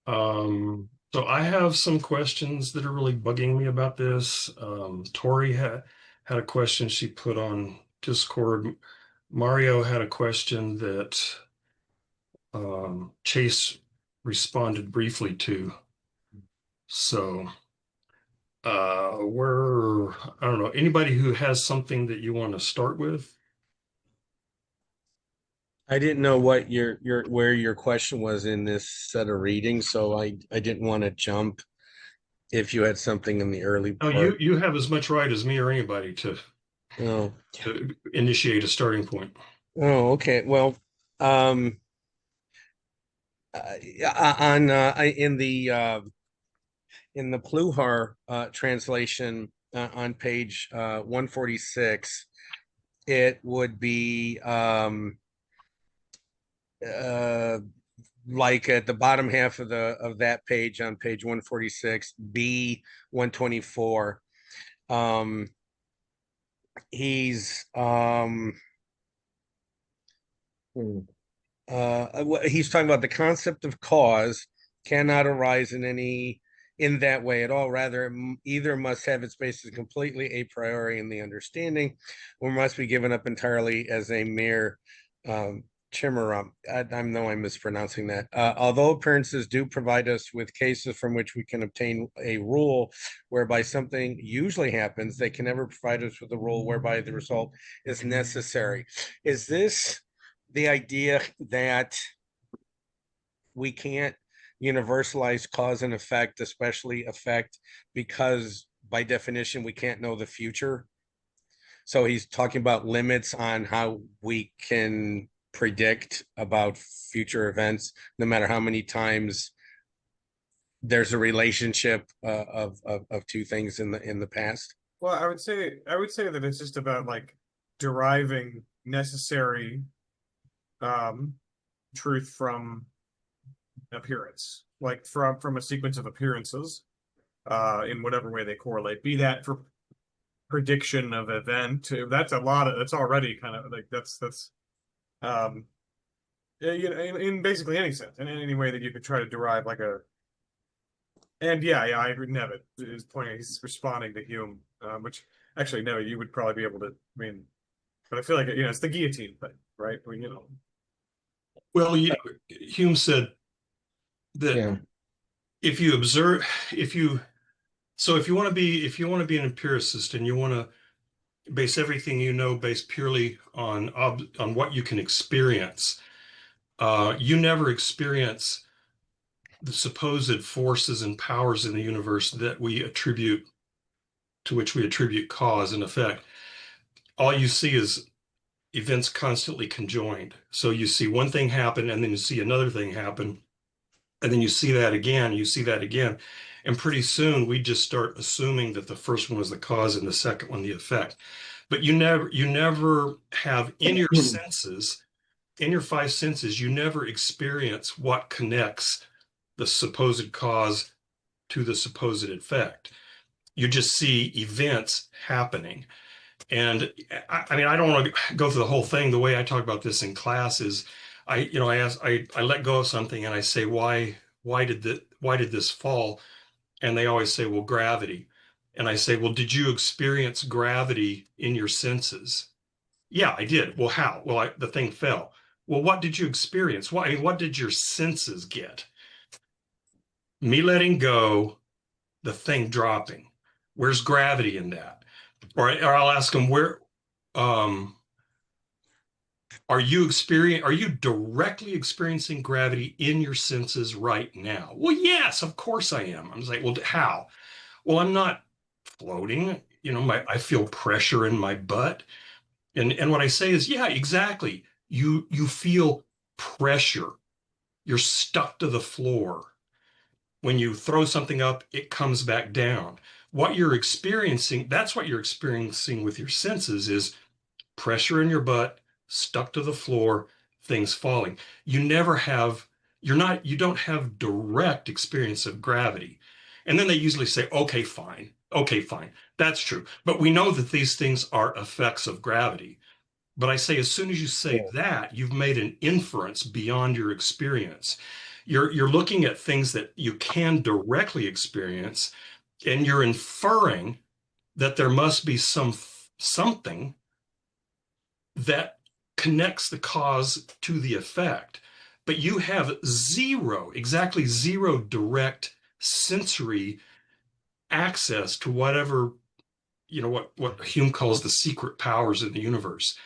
So I have some questions that are really bugging me about this. Tori had a question she put on Discord. Mario had a question that Chase responded briefly to. So I don't know, anybody who has something that you want to start with? I didn't know what your where your question was in this set of readings, so I didn't want to jump if you had something in the early No, part. you have as much right as me or anybody Oh, to initiate a starting point. okay. Well, um, on in the Pluhar translation on page 146, it would be uh like at the bottom half of the of that page on page 146, B 124. Um, he's hmm, he's talking about the concept of cause cannot arise in that way at all. Rather, either must have its basis completely a priori in the understanding, or must be given up entirely as a mere um, chimera. I know I'm mispronouncing that. Although appearances do provide us with cases from which we can obtain a rule whereby something usually happens, they can never provide us with a rule whereby the result is necessary. Is this the idea that we can't universalize cause and effect, especially effect, because by definition we can't know the future? So he's talking about limits on how we can predict about future events, no matter how many times there's a relationship of two things in the past. Well, I would say that it's just about like deriving necessary um truth from appearance, like from a sequence of appearances, in whatever way they correlate. Be that for prediction of event. That's a lot of that's already kind of like that's um you know, in basically any sense, in any way that you could try to derive like a and yeah, I agree. Nevitt is pointing. He's responding to Hume, which actually no, you would probably be able to. I mean, but I feel like it's the guillotine thing, right? Well, Well, Hume said that Yeah. if you observe, if you so if you want to be an empiricist and you want to base everything you know based purely on what you can experience, you never experience the supposed forces and powers in the universe that we attribute to which we attribute cause and effect. All you see is events constantly conjoined. So you see one thing happen, and then you see another thing happen, and then you see that again, you see that again. And pretty soon we just start assuming that the first one was the cause and the second one the effect. But you never have in your senses, in your five senses, you never experience what connects the supposed cause to the supposed effect. You just see events happening. And I mean, I don't want to go through the whole thing. The way I talk about this in class is I let go of something and I say, why did this fall? And they always say, well, gravity. And I say, well, did you experience gravity in your senses? Yeah, I did. Well, how? Well, the thing fell. Well, what did you experience? I mean, what did your senses get? Me letting go, the thing dropping. Where's gravity in that? Or I'll ask them um, are you directly experiencing gravity in your senses right now? Well, yes, of course I am. I'm just like, well, how? Well, I'm not floating. I feel pressure in my butt. And what I say is, yeah, exactly. You feel pressure. You're stuck to the floor. When you throw something up, it comes back down. What you're experiencing, that's what you're experiencing with your senses is pressure in your butt, stuck to the floor, things falling. You never have, you don't have direct experience of gravity. And then they usually say, okay, fine. Okay, fine. That's true. But we know that these things are effects of gravity. But I say, as soon as you say that, you've made an inference beyond your experience. You're looking at things that you can directly experience, and you're inferring that there must be something that connects the cause to the effect. But you have exactly zero direct sensory access to whatever, what Hume calls the secret powers of the universe.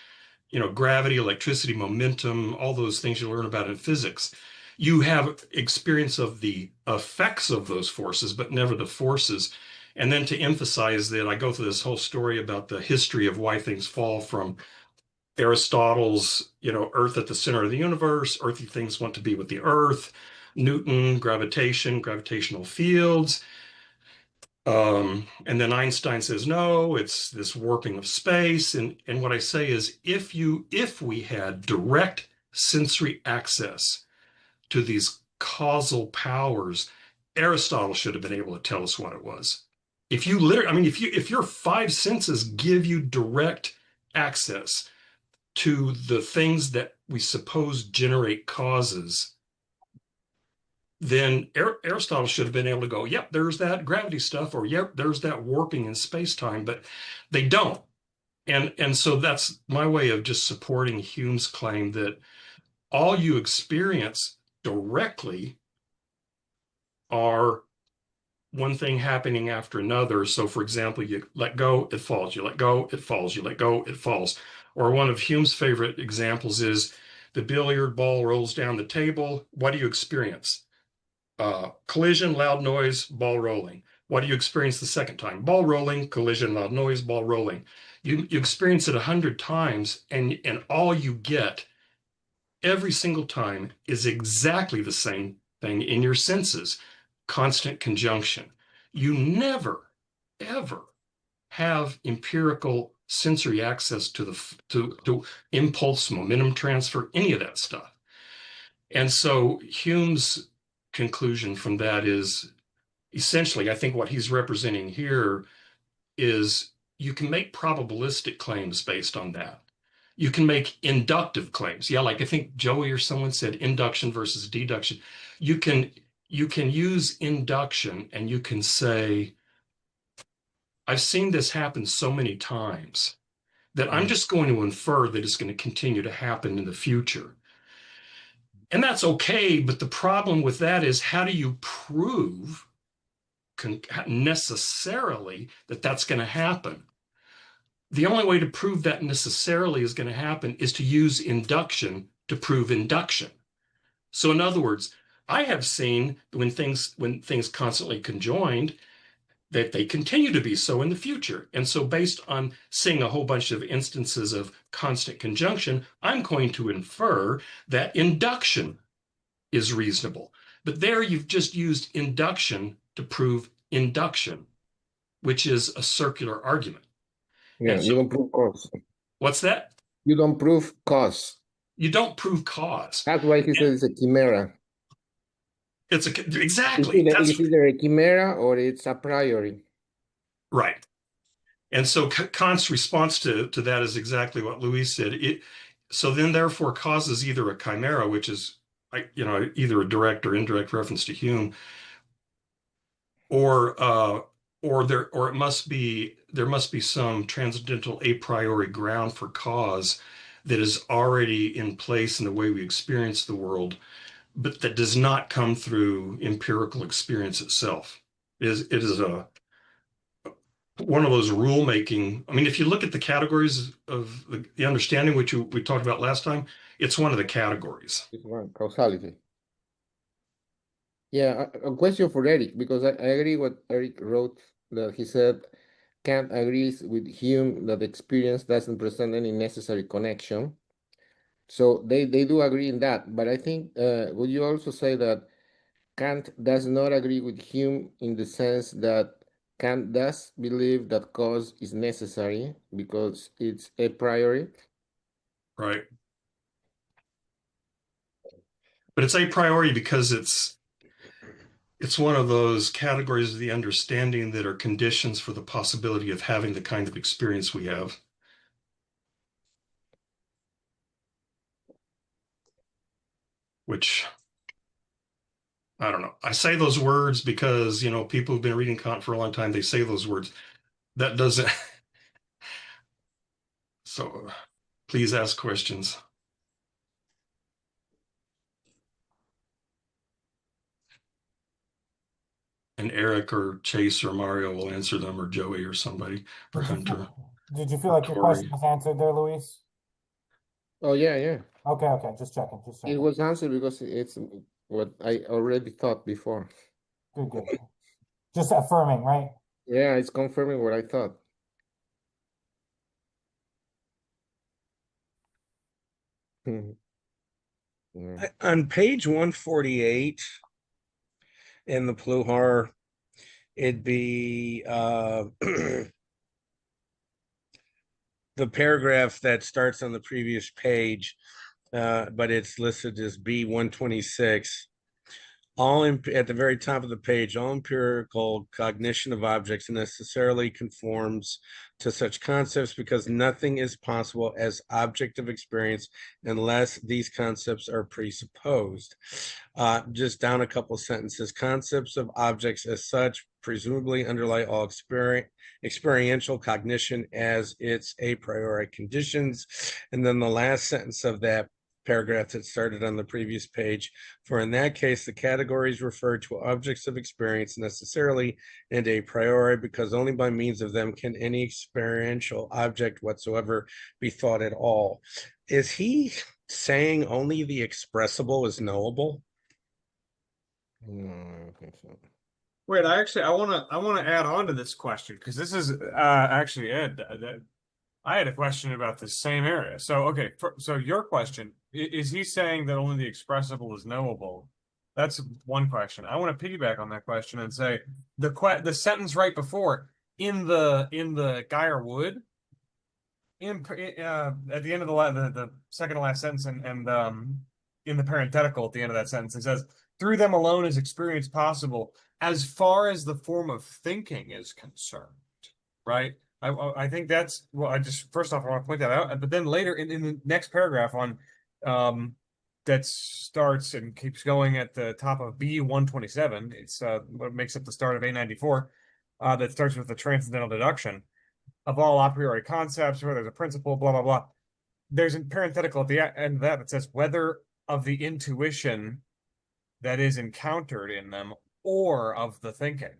Gravity, electricity, momentum, all those things you learn about in physics. You have experience of the effects of those forces, but never the forces. And then to emphasize that, I go through this whole story about the history of why things fall from Aristotle's, Earth at the center of the universe, earthy things want to be with the Earth, Newton, gravitation, gravitational fields. And then Einstein says, no, it's this warping of space. And what I say is, if we had direct sensory access to these causal powers, Aristotle should have been able to tell us what it was. If you literally, I mean, if your five senses give you direct access to the things that we suppose generate causes, then Aristotle should have been able to go, yep, there's that gravity stuff, or yep, there's that warping in space-time, but they don't. And so that's my way of just supporting Hume's claim that all you experience directly are one thing happening after another. So for example, you let go, it falls, you let go, it falls, you let go, it falls. Or one of Hume's favorite examples is the billiard ball rolls down the table. What do you experience? Collision, loud noise, ball rolling. What do you experience the second time? Ball rolling, collision, loud noise, ball rolling. You experience it 100 times, and all you get every single time is exactly the same thing in your senses. Constant conjunction. You never, ever have empirical sensory access to impulse, momentum transfer, any of that stuff. And so Hume's conclusion from that is essentially, I think what he's representing here is you can make probabilistic claims based on that. You can make inductive claims. Yeah, like I think Joey or someone said induction versus deduction. You can use induction and you can say, I've seen this happen so many times that I'm just going to infer that it's going to continue to happen in the future. And that's okay, but the problem with that is, how do you prove necessarily that that's going to happen? The only way to prove that necessarily is going to happen is to use induction to prove induction. So in other words, I have seen when things constantly conjoined, that they continue to be so in the future. And so based on seeing a whole bunch of instances of constant conjunction, I'm going to infer that induction is reasonable. But there you've just used induction to prove induction, which is a circular argument. Yeah, And you so, don't prove cause. what's that? You don't prove cause. You don't prove cause. That's why he says it's a chimera. It's exactly. It's either a chimera or it's a priori. Right. And so Kant's response to that is exactly what Luis said. So then therefore cause is either a chimera, which is either a direct or indirect reference to Hume, or it must be, there must be some transcendental a priori ground for cause that is already in place in the way we experience the world, but that does not come through empirical experience itself. It is one of those rule-making. I mean, if you look at the categories of the understanding, which we talked about last time, it's one of the categories. It's one, causality. Yeah, a question for Eric, because I agree what Eric wrote, that he said Kant agrees with Hume that experience doesn't present any necessary connection. So they do agree in that. But I think, would you also say that Kant does not agree with Hume in the sense that Kant does believe that cause is necessary because it's a priori? Right. But it's a priori because it's one of those categories of the understanding that are conditions for the possibility of having the kind of experience we have. Which I don't know. I say those words because, people who've been reading Kant for a long time, they say those words. That doesn't. So please ask questions. And Eric or Chase or Mario will answer them, or Joey or somebody, or Hunter. Did you feel or like your Tori. question was answered there, Luis? Oh yeah. Okay, just checking, It was answered because it's what I already thought before. Good. Just affirming, right? Yeah, it's confirming what I thought. Yeah. On page 148 in the Pluhar, it'd be the paragraph that starts on the previous page, but it's listed as B126. At the very top of the page, all empirical cognition of objects necessarily conforms to such concepts because nothing is possible as objective experience unless these concepts are presupposed. Just down a couple sentences, concepts of objects as such presumably underlie all experiential cognition as its a priori conditions. And then the last sentence of that paragraph that started on the previous page, for in that case, the categories refer to objects of experience necessarily and a priori, because only by means of them can any experiential object whatsoever be thought at all. Is he saying only the expressible is knowable? No, I don't think so. Wait, I wanna add on to this question because this is actually Ed. I had a question about the same area. So okay, so your question is he saying that only the expressible is knowable? That's one question. I want to piggyback on that question and say the sentence right before in the Geyer Wood at the end of the second to last sentence and in the parenthetical at the end of that sentence it says through them alone is experience possible as far as the form of thinking is concerned, right? I think that's well. I just first off I want to point that out, but then later in the next paragraph on that starts and keeps going at the top of B127. It's what makes up the start of A94. That starts with the transcendental deduction of all a priori concepts, where there's a principle, blah blah blah. There's a parenthetical at the end of that says whether of the intuition that is encountered in them or of the thinking.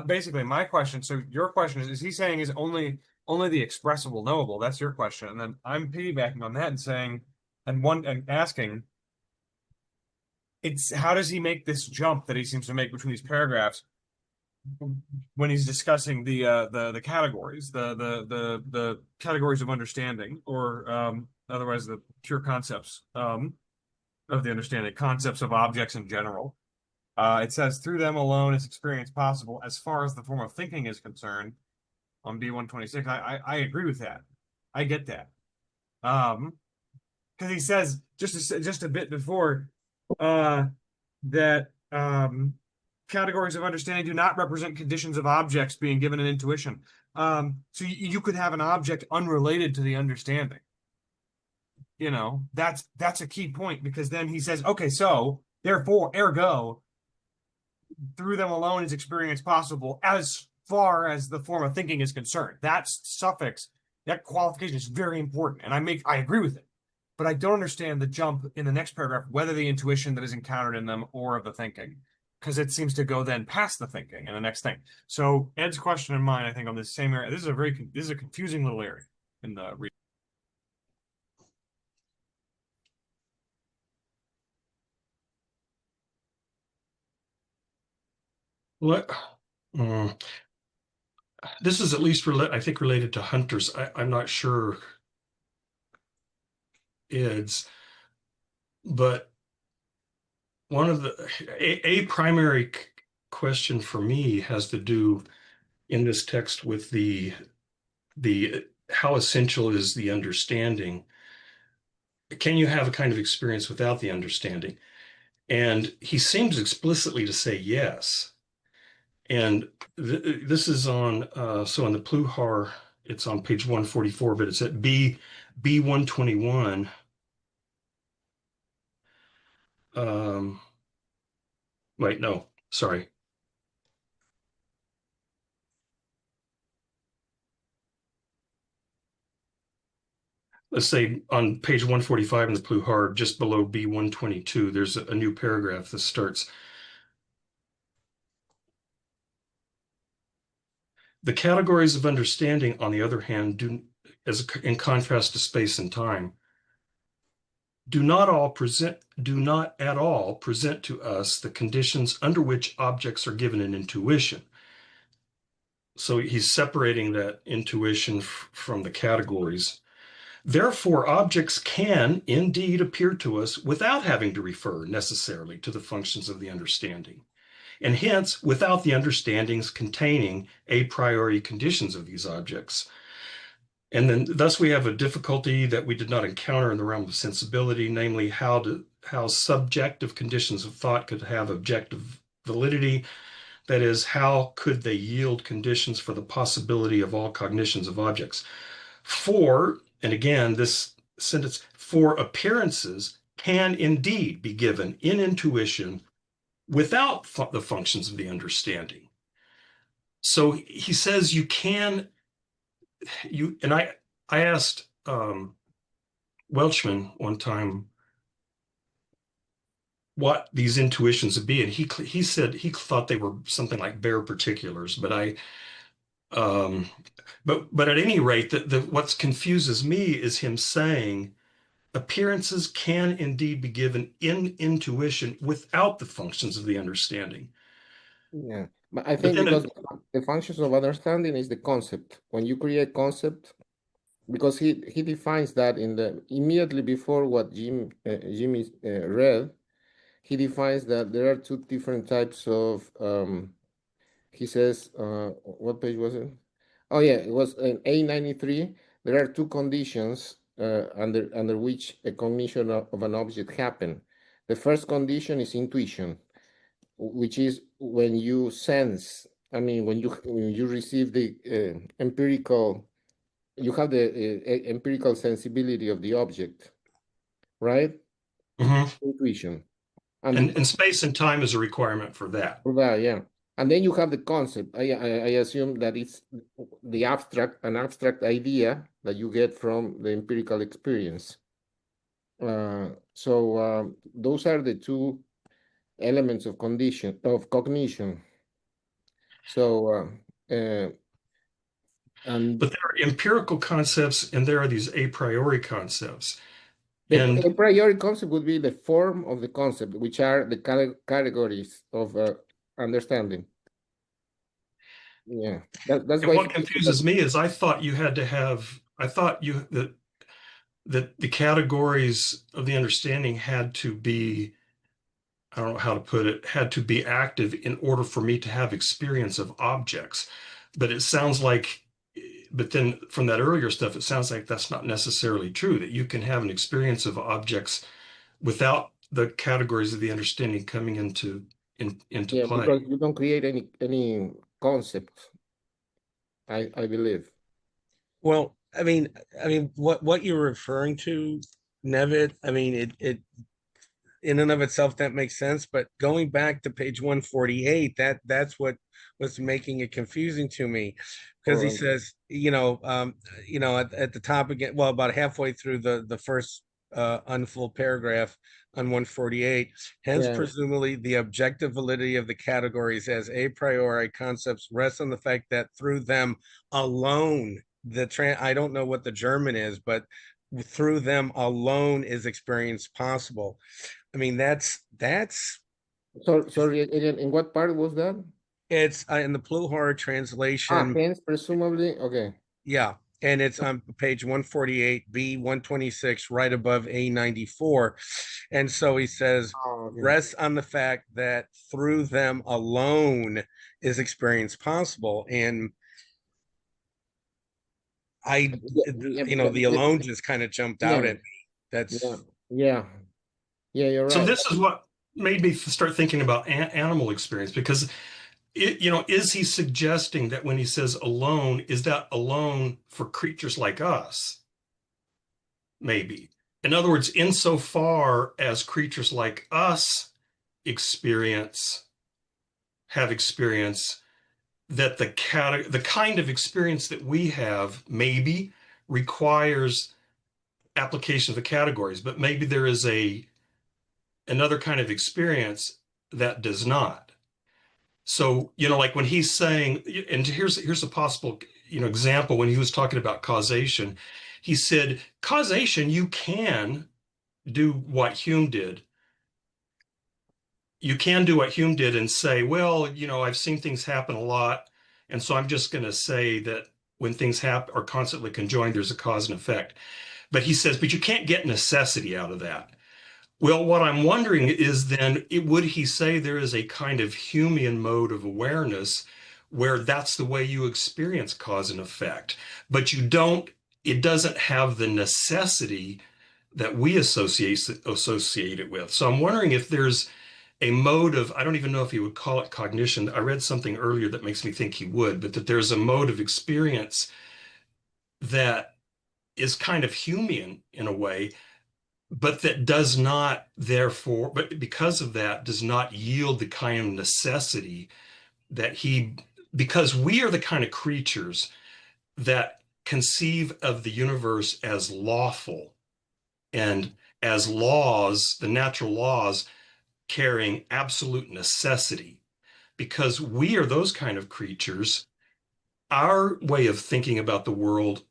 Basically, my question. So your question is he saying is only the expressible knowable? That's your question, and then I'm piggybacking on that and saying, and asking, it's how does he make this jump that he seems to make between these paragraphs when he's discussing the categories, the categories of understanding, or otherwise the pure concepts of the understanding, concepts of objects in general. It says through them alone is experience possible as far as the form of thinking is concerned on B126. I agree with that. I get that. Because he says just a bit before that categories of understanding do not represent conditions of objects being given an intuition. So you could have an object unrelated to the understanding. That's a key point because then he says, okay, so therefore, ergo, through them alone is experience possible as far as the form of thinking is concerned. That suffix, that qualification is very important, and I agree with it. But I don't understand the jump in the next paragraph, whether the intuition that is encountered in them or of the thinking, because it seems to go then past the thinking and the next thing. So Ed's question and mine, I think, on this same area. This is a confusing little area in the reading. What? This is at least I think related to Hunter's. I'm not sure Ed's, but one of a primary question for me has to do in this text with the how essential is the understanding? Can you have a kind of experience without the understanding? And he seems explicitly to say yes. And this is on so in the Pluhar, it's on page 144, but it's at B121. Wait, no, sorry. Let's say on page 145 in the Pluhar, just below B122, there's a new paragraph that starts. The categories of understanding, on the other hand, in contrast to space and time, do not at all present to us the conditions under which objects are given an intuition. So he's separating that intuition from the categories. Therefore, objects can indeed appear to us without having to refer necessarily to the functions of the understanding, and hence without the understandings containing a priori conditions of these objects. And then thus we have a difficulty that we did not encounter in the realm of sensibility, namely how subjective conditions of thought could have objective validity. That is, how could they yield conditions for the possibility of all cognitions of objects? And again, this sentence, for appearances can indeed be given in intuition without the functions of the understanding. So he says and I asked Welchman one time what these intuitions would be, and he said he thought they were something like bare particulars, but at any rate, what confuses me is him saying appearances can indeed be given in intuition without the functions of the understanding. Yeah, but I But think then because the functions of understanding is the concept. When you create concept, because he defines that in the immediately before what Jimmy read, he defines that there are two different types of he says what page was it? Oh yeah, it was in A93. There are two conditions under which a cognition of an object happen. The first condition is intuition, which is when you sense, I mean, when you receive the empirical, you have the empirical sensibility of the object, right? Mhm. Intuition. And space and time is a requirement for that. Yeah. And then you have the concept. I assume that it's an abstract idea that you get from the empirical experience. So those are the two elements of cognition. So and But there are empirical concepts and there are these a priori concepts. the And a priori concept would be the form of the concept, which are the categories of understanding. Yeah, that's why. what confuses me is I thought that the categories of the understanding had to be, I don't know how to put it, had to be active in order for me to have experience of objects. But it sounds like, but then from that earlier stuff, it sounds like that's not necessarily true, that you can have an experience of objects without the categories of the understanding coming into Yeah, play. because you don't create any concept, I believe. Well, what you're referring to, Nevitt, I mean, it in and of itself that makes sense, but going back to page 148, that's what was making it confusing to me, because he says, at the top again, well, about halfway through the first unfull paragraph on 148, hence Yeah. presumably the objective validity of the categories as a priori concepts rests on the fact that through them alone, I don't know what the German is, but through them alone is experience possible. I mean, that's So sorry again. In what part was that? it's in the Pluhar translation. Hence, presumably. Okay. Yeah, and it's on page 148, B 126, right above A94. And so he says, Okay. rests on the fact that through them alone is experience possible. And the alone just kind of jumped out at me. That's yeah, you're right. So this is what made me start thinking about animal experience, because is he suggesting that when he says alone, is that alone for creatures like us? Maybe. In other words, insofar as creatures like us experience have experience, that the kind of experience that we have maybe requires application of the categories, but maybe there is another kind of experience that does not. So, like when he's saying, and here's a possible, example when he was talking about causation, he said, causation, you can do what Hume did. You can do what Hume did and say, well, I've seen things happen a lot, and so I'm just going to say that when things happen are constantly conjoined, there's a cause and effect. But he says, but you can't get necessity out of that. Well, what I'm wondering is then, would he say there is a kind of Humean mode of awareness where that's the way you experience cause and effect, but it doesn't have the necessity that we associate it with. So I'm wondering if there's a mode of, I don't even know if he would call it cognition. I read something earlier that makes me think he would, but that there's a mode of experience that is kind of Humean in a way, but that does not, therefore, but because of that, does not yield the kind of necessity that because we are the kind of creatures that conceive of the universe as lawful and as laws, the natural laws carrying absolute necessity. Because we are those kind of creatures, our way of thinking about the world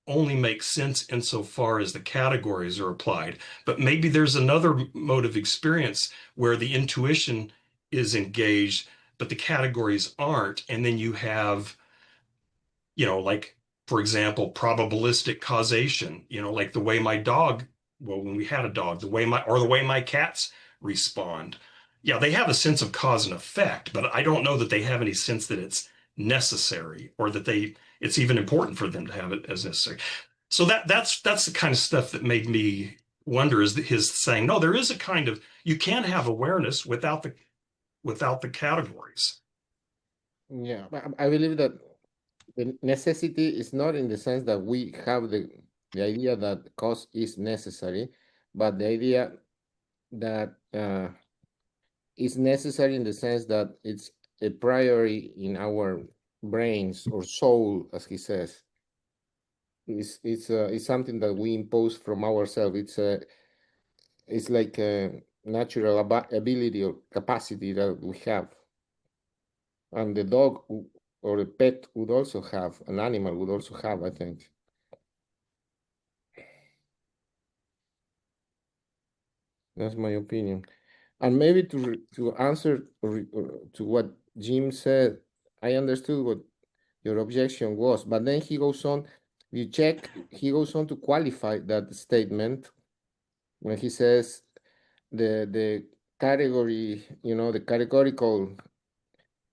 only makes sense insofar as the categories are applied. But maybe there's another mode of experience where the intuition is engaged, but the categories aren't. And then you have, like, for example, probabilistic causation, like the way my dog, well, when we had a dog, the way my cats respond. Yeah, they have a sense of cause and effect, but I don't know that they have any sense that it's necessary or that it's even important for them to have it as necessary. So that's the kind of stuff that made me wonder, is that his saying, no, there is a kind of, you can have awareness without the categories. Yeah, but I believe that the necessity is not in the sense that we have the idea that cause is necessary, but the idea that is necessary in the sense that it's a priori in our brains or soul, as he says. It's something that we impose from ourselves. It's like a natural ability or capacity that we have, and the dog or a pet would also have, an animal would also have, I think. That's my opinion. And maybe to answer to what Jim said, I understood what your objection was, but then he goes on, he goes on to qualify that statement when he says the category, the categorical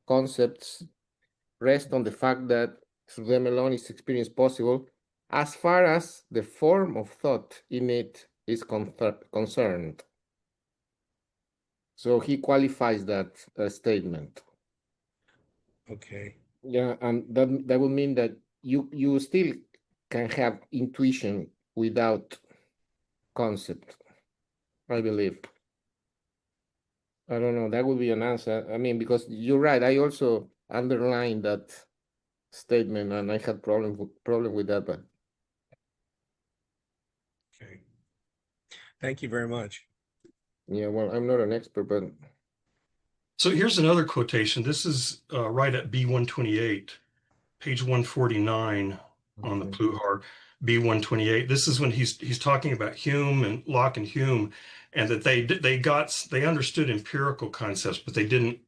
concepts rest on the fact that through them alone is experience possible as far as the form of thought in it is concerned. So he qualifies that statement. Okay. Yeah, and that would mean that you still can have intuition without concept, I believe. I don't know, that would be an answer. I mean, because you're right, I also underlined that statement and I had problem with that, but Okay. Thank you very much. yeah, well, I'm not an expert, but So here's another quotation. This is right at B128, page 149 on the okay. Pluhar, B128. This is when he's talking about Hume and Locke and Hume, and that they understood empirical concepts, but they didn't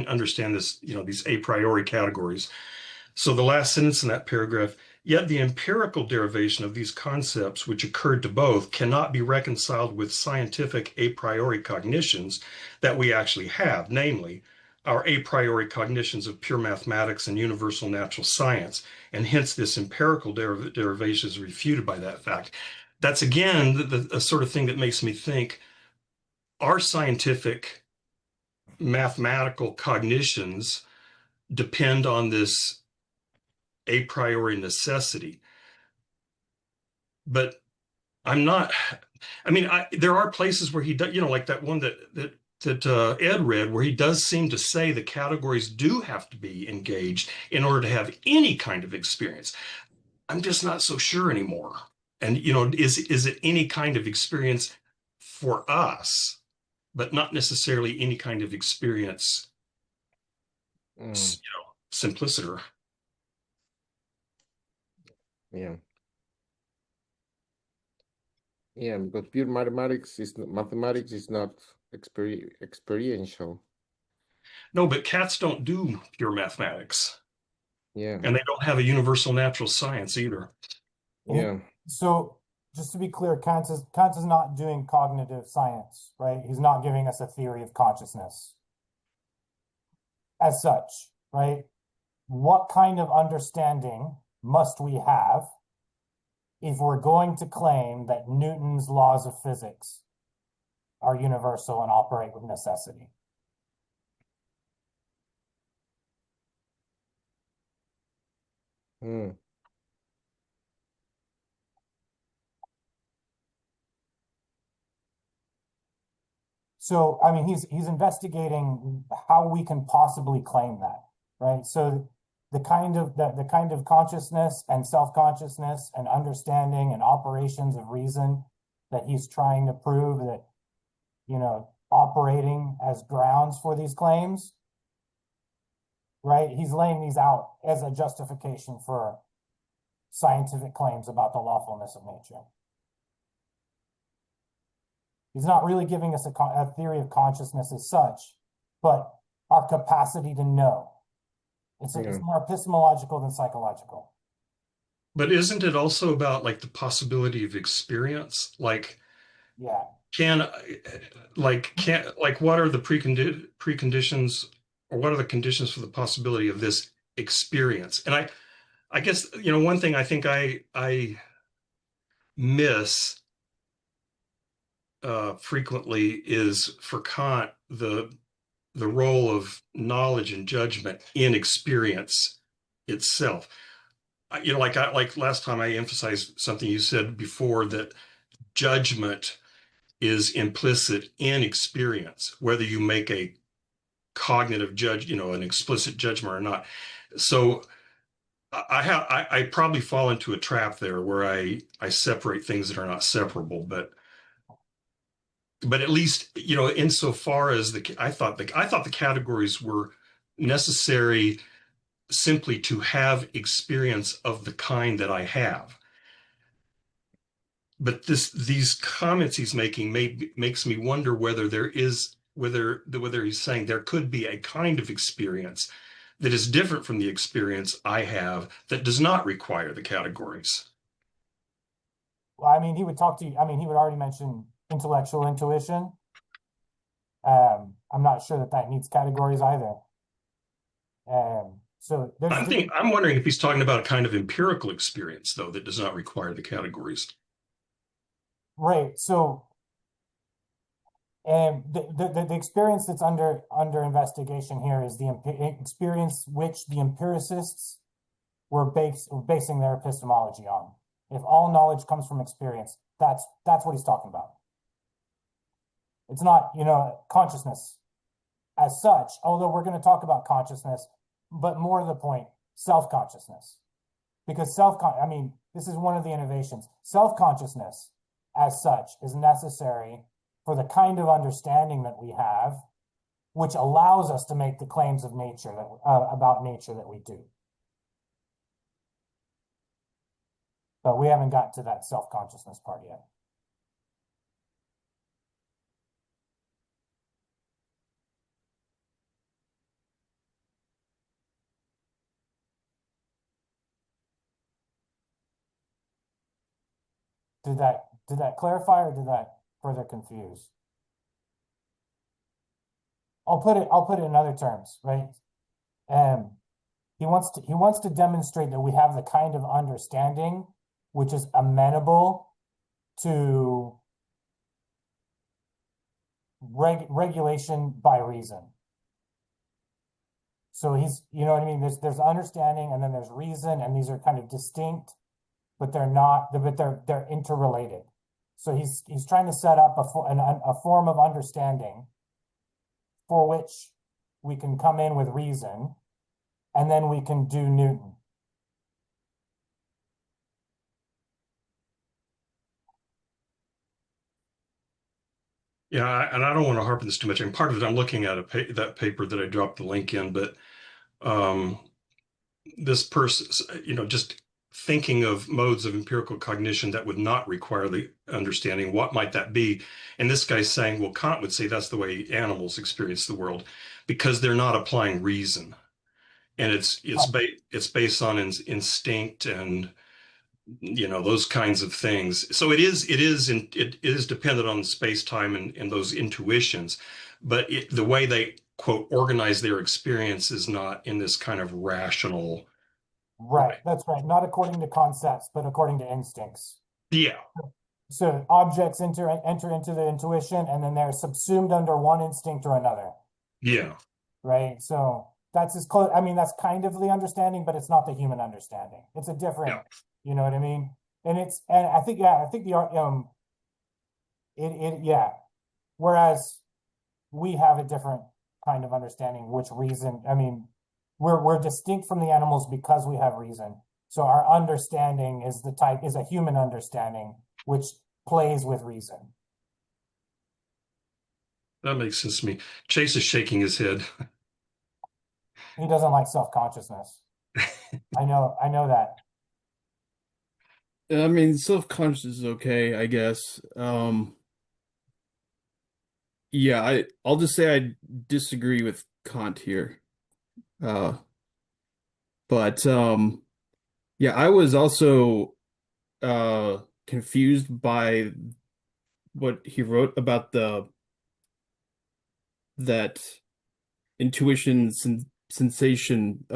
understand this, these a priori categories. So the last sentence in that paragraph, yet the empirical derivation of these concepts, which occurred to both, cannot be reconciled with scientific a priori cognitions that we actually have, namely our a priori cognitions of pure mathematics and universal natural science, and hence this empirical derivation is refuted by that fact. That's again the sort of thing that makes me think, our scientific mathematical cognitions depend on this a priori necessity. But I'm not, I mean, there are places where he does, like that one that Ed read, where he does seem to say the categories do have to be engaged in order to have any kind of experience. I'm just not so sure anymore. And is it any kind of experience for us, but not necessarily any kind of experience, Mm, simpliciter. yeah. Yeah, because pure mathematics is not experiential. No, but cats don't do pure mathematics, Yeah, and they don't have a universal natural science either. yeah. So just to be clear, Kant is not doing cognitive science, right? He's not giving us a theory of consciousness as such, right? What kind of understanding must we have if we're going to claim that Newton's laws of physics are universal and operate with necessity? Mm, So, I mean, he's investigating how we can possibly claim that, right? So the kind of consciousness and self-consciousness and understanding and operations of reason that he's trying to prove that, operating as grounds for these claims, right? He's laying these out as a justification for scientific claims about the lawfulness of nature. He's not really giving us a theory of consciousness as such, but our capacity to know. It's Yeah. more epistemological than psychological. But isn't it also about like the possibility of experience? Like, Yeah. what are the preconditions, or what are the conditions for the possibility of this experience? And I guess, one thing I think I miss frequently is, for Kant, the role of knowledge and judgment in experience itself. Like last time I emphasized something you said before, that judgment is implicit in experience, whether you make a cognitive judge, an explicit judgment or not. So I probably fall into a trap there where I separate things that are not separable, but at least, insofar as I thought the categories were necessary simply to have experience of the kind that I have. But these comments he's making makes me wonder whether he's saying there could be a kind of experience that is different from the experience I have, that does not require the categories. Well, I mean, he would already mention intellectual intuition. I'm not sure that needs categories either. So I'm wondering if he's talking about a kind of empirical experience, though, that does not require the categories. right. So, the experience that's under investigation here is the experience which the empiricists were basing their epistemology on. If all knowledge comes from experience, that's what he's talking about. It's not, consciousness as such, although we're going to talk about consciousness, but more to the point, self-consciousness. Because this is one of the innovations. Self-consciousness as such is necessary for the kind of understanding that we have, which allows us to make the claims of nature about nature that we do. But we haven't got to that self-consciousness part yet. Did that clarify, or did that further confuse? I'll put it in other terms, right? He wants to demonstrate that we have the kind of understanding which is amenable to regulation by reason. So you know what I mean? There's understanding, and then there's reason, and these are kind of distinct, but they're interrelated. So he's trying to set up a form of understanding for which we can come in with reason, and then we can do Newton. Yeah, and I don't want to harp on this too much. And part of it, I'm looking at that paper that I dropped the link in, but um, this person, just thinking of modes of empirical cognition that would not require the understanding, what might that be? And this guy's saying, well, Kant would say that's the way animals experience the world because they're not applying reason, and it's based on instinct and those kinds of things. So it is dependent on space-time and those intuitions, but the way they quote organize their experience is not in this kind of rational Right, way. that's right. Not according to concepts, but according to instincts. Yeah, So objects enter into the intuition, and then they're subsumed under one instinct or another. yeah, Right? So that's as close. I mean, that's kind of the understanding, but it's not the human understanding. It's a different, yeah. you know what I mean? And I think, yeah, I think yeah. Whereas we have a different kind of understanding, which reason, I mean, we're distinct from the animals because we have reason. So our understanding is a human understanding, which plays with reason. That makes sense to me. Chase is shaking his head. He doesn't like self-consciousness. I know that. I mean, self-conscious is okay, I guess. Yeah, I'll just say I disagree with Kant here. But yeah, I was also confused by what he wrote about that intuition sensation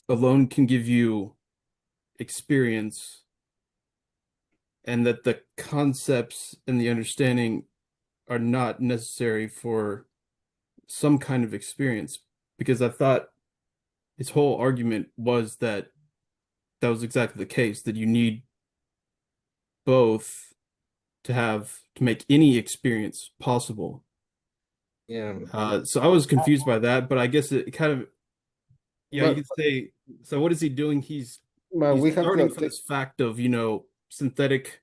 alone can give you experience, and that the concepts and the understanding are not necessary for some kind of experience, because I thought his whole argument was that that was exactly the case, that you need both to make any experience possible. Yeah. So I was confused by that, but I guess it kind of, yeah, you But could say, so what is he doing? He's we have starting to from this fact of, synthetic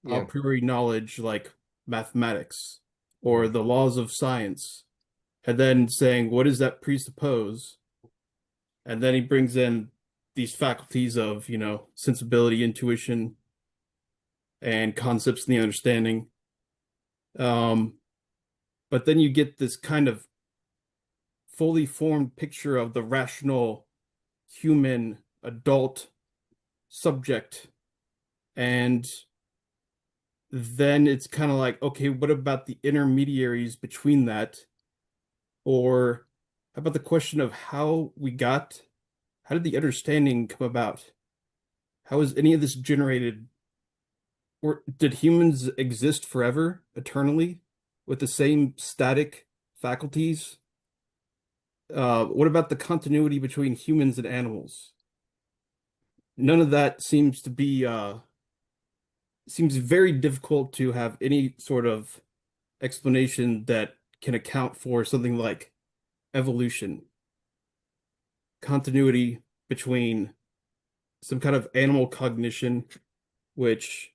a yeah. priori knowledge like mathematics or the laws of science, and then saying, what does that presuppose? And then he brings in these faculties of, sensibility, intuition, and concepts in the understanding. But then you get this kind of fully formed picture of the rational human adult subject. And then it's kind of like, okay, what about the intermediaries between that? Or how about the question of how did the understanding come about? How is any of this generated? Or did humans exist forever, eternally, with the same static faculties? What about the continuity between humans and animals? None of that seems to be, seems very difficult to have any sort of explanation that can account for something like evolution. Continuity between some kind of animal cognition, which,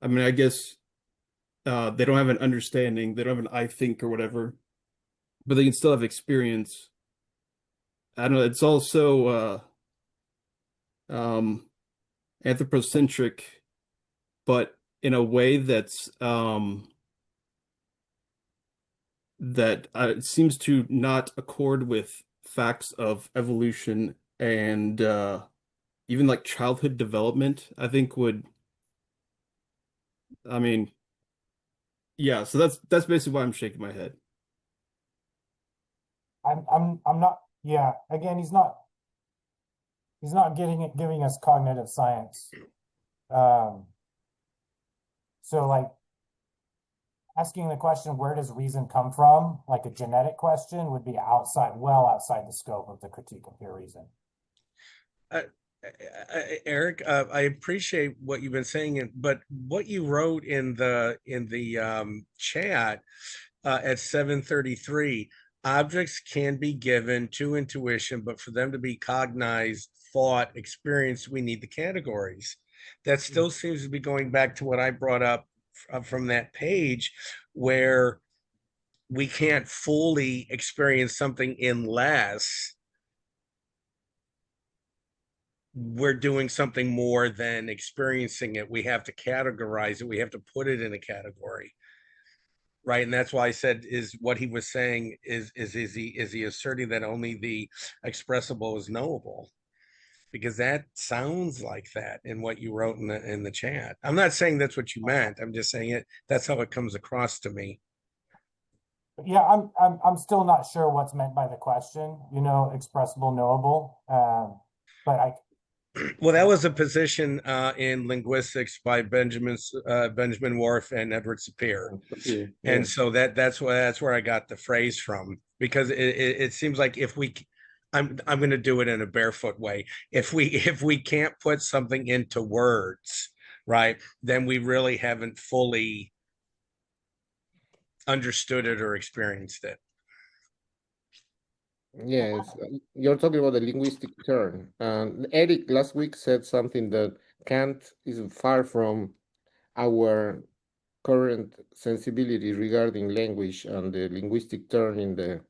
I mean, I guess they don't have an understanding, they don't have an I think or whatever, but they can still have experience. I don't know, it's also anthropocentric, but in a way that's that seems to not accord with facts of evolution and even like childhood development, I think I mean, yeah, so that's basically why I'm shaking my head. I'm not, yeah, again, he's not giving us cognitive science. So like asking the question, where does reason come from? Like a genetic question would be well outside the scope of the critique of pure reason. Eric, I appreciate what you've been saying, but what you wrote in the chat at 733, objects can be given to intuition, but for them to be cognized, thought, experienced, we need the categories. That still seems to be going back to what I brought up from that page, where we can't fully experience something unless we're doing something more than experiencing it. We have to categorize it. We have to put it in a category. Right. And that's why I said, is what he was saying is he asserting that only the expressible is knowable? Because that sounds like that in what you wrote in the chat. I'm not saying that's what you meant. I'm just saying it. That's how it comes across to me. Yeah, I'm still not sure what's meant by the question, you know, expressible, knowable. But Well, that was a position in linguistics by Benjamin Whorf and Edward Sapir. And so that's where I got the phrase from, because it seems like if we, I'm going to do it in a barefoot way. If we can't put something into words, right, then we really haven't fully understood it or experienced it. Yes, you're talking about the linguistic turn. Eric last week said something that Kant is far from our current sensibility regarding language and the linguistic turn in the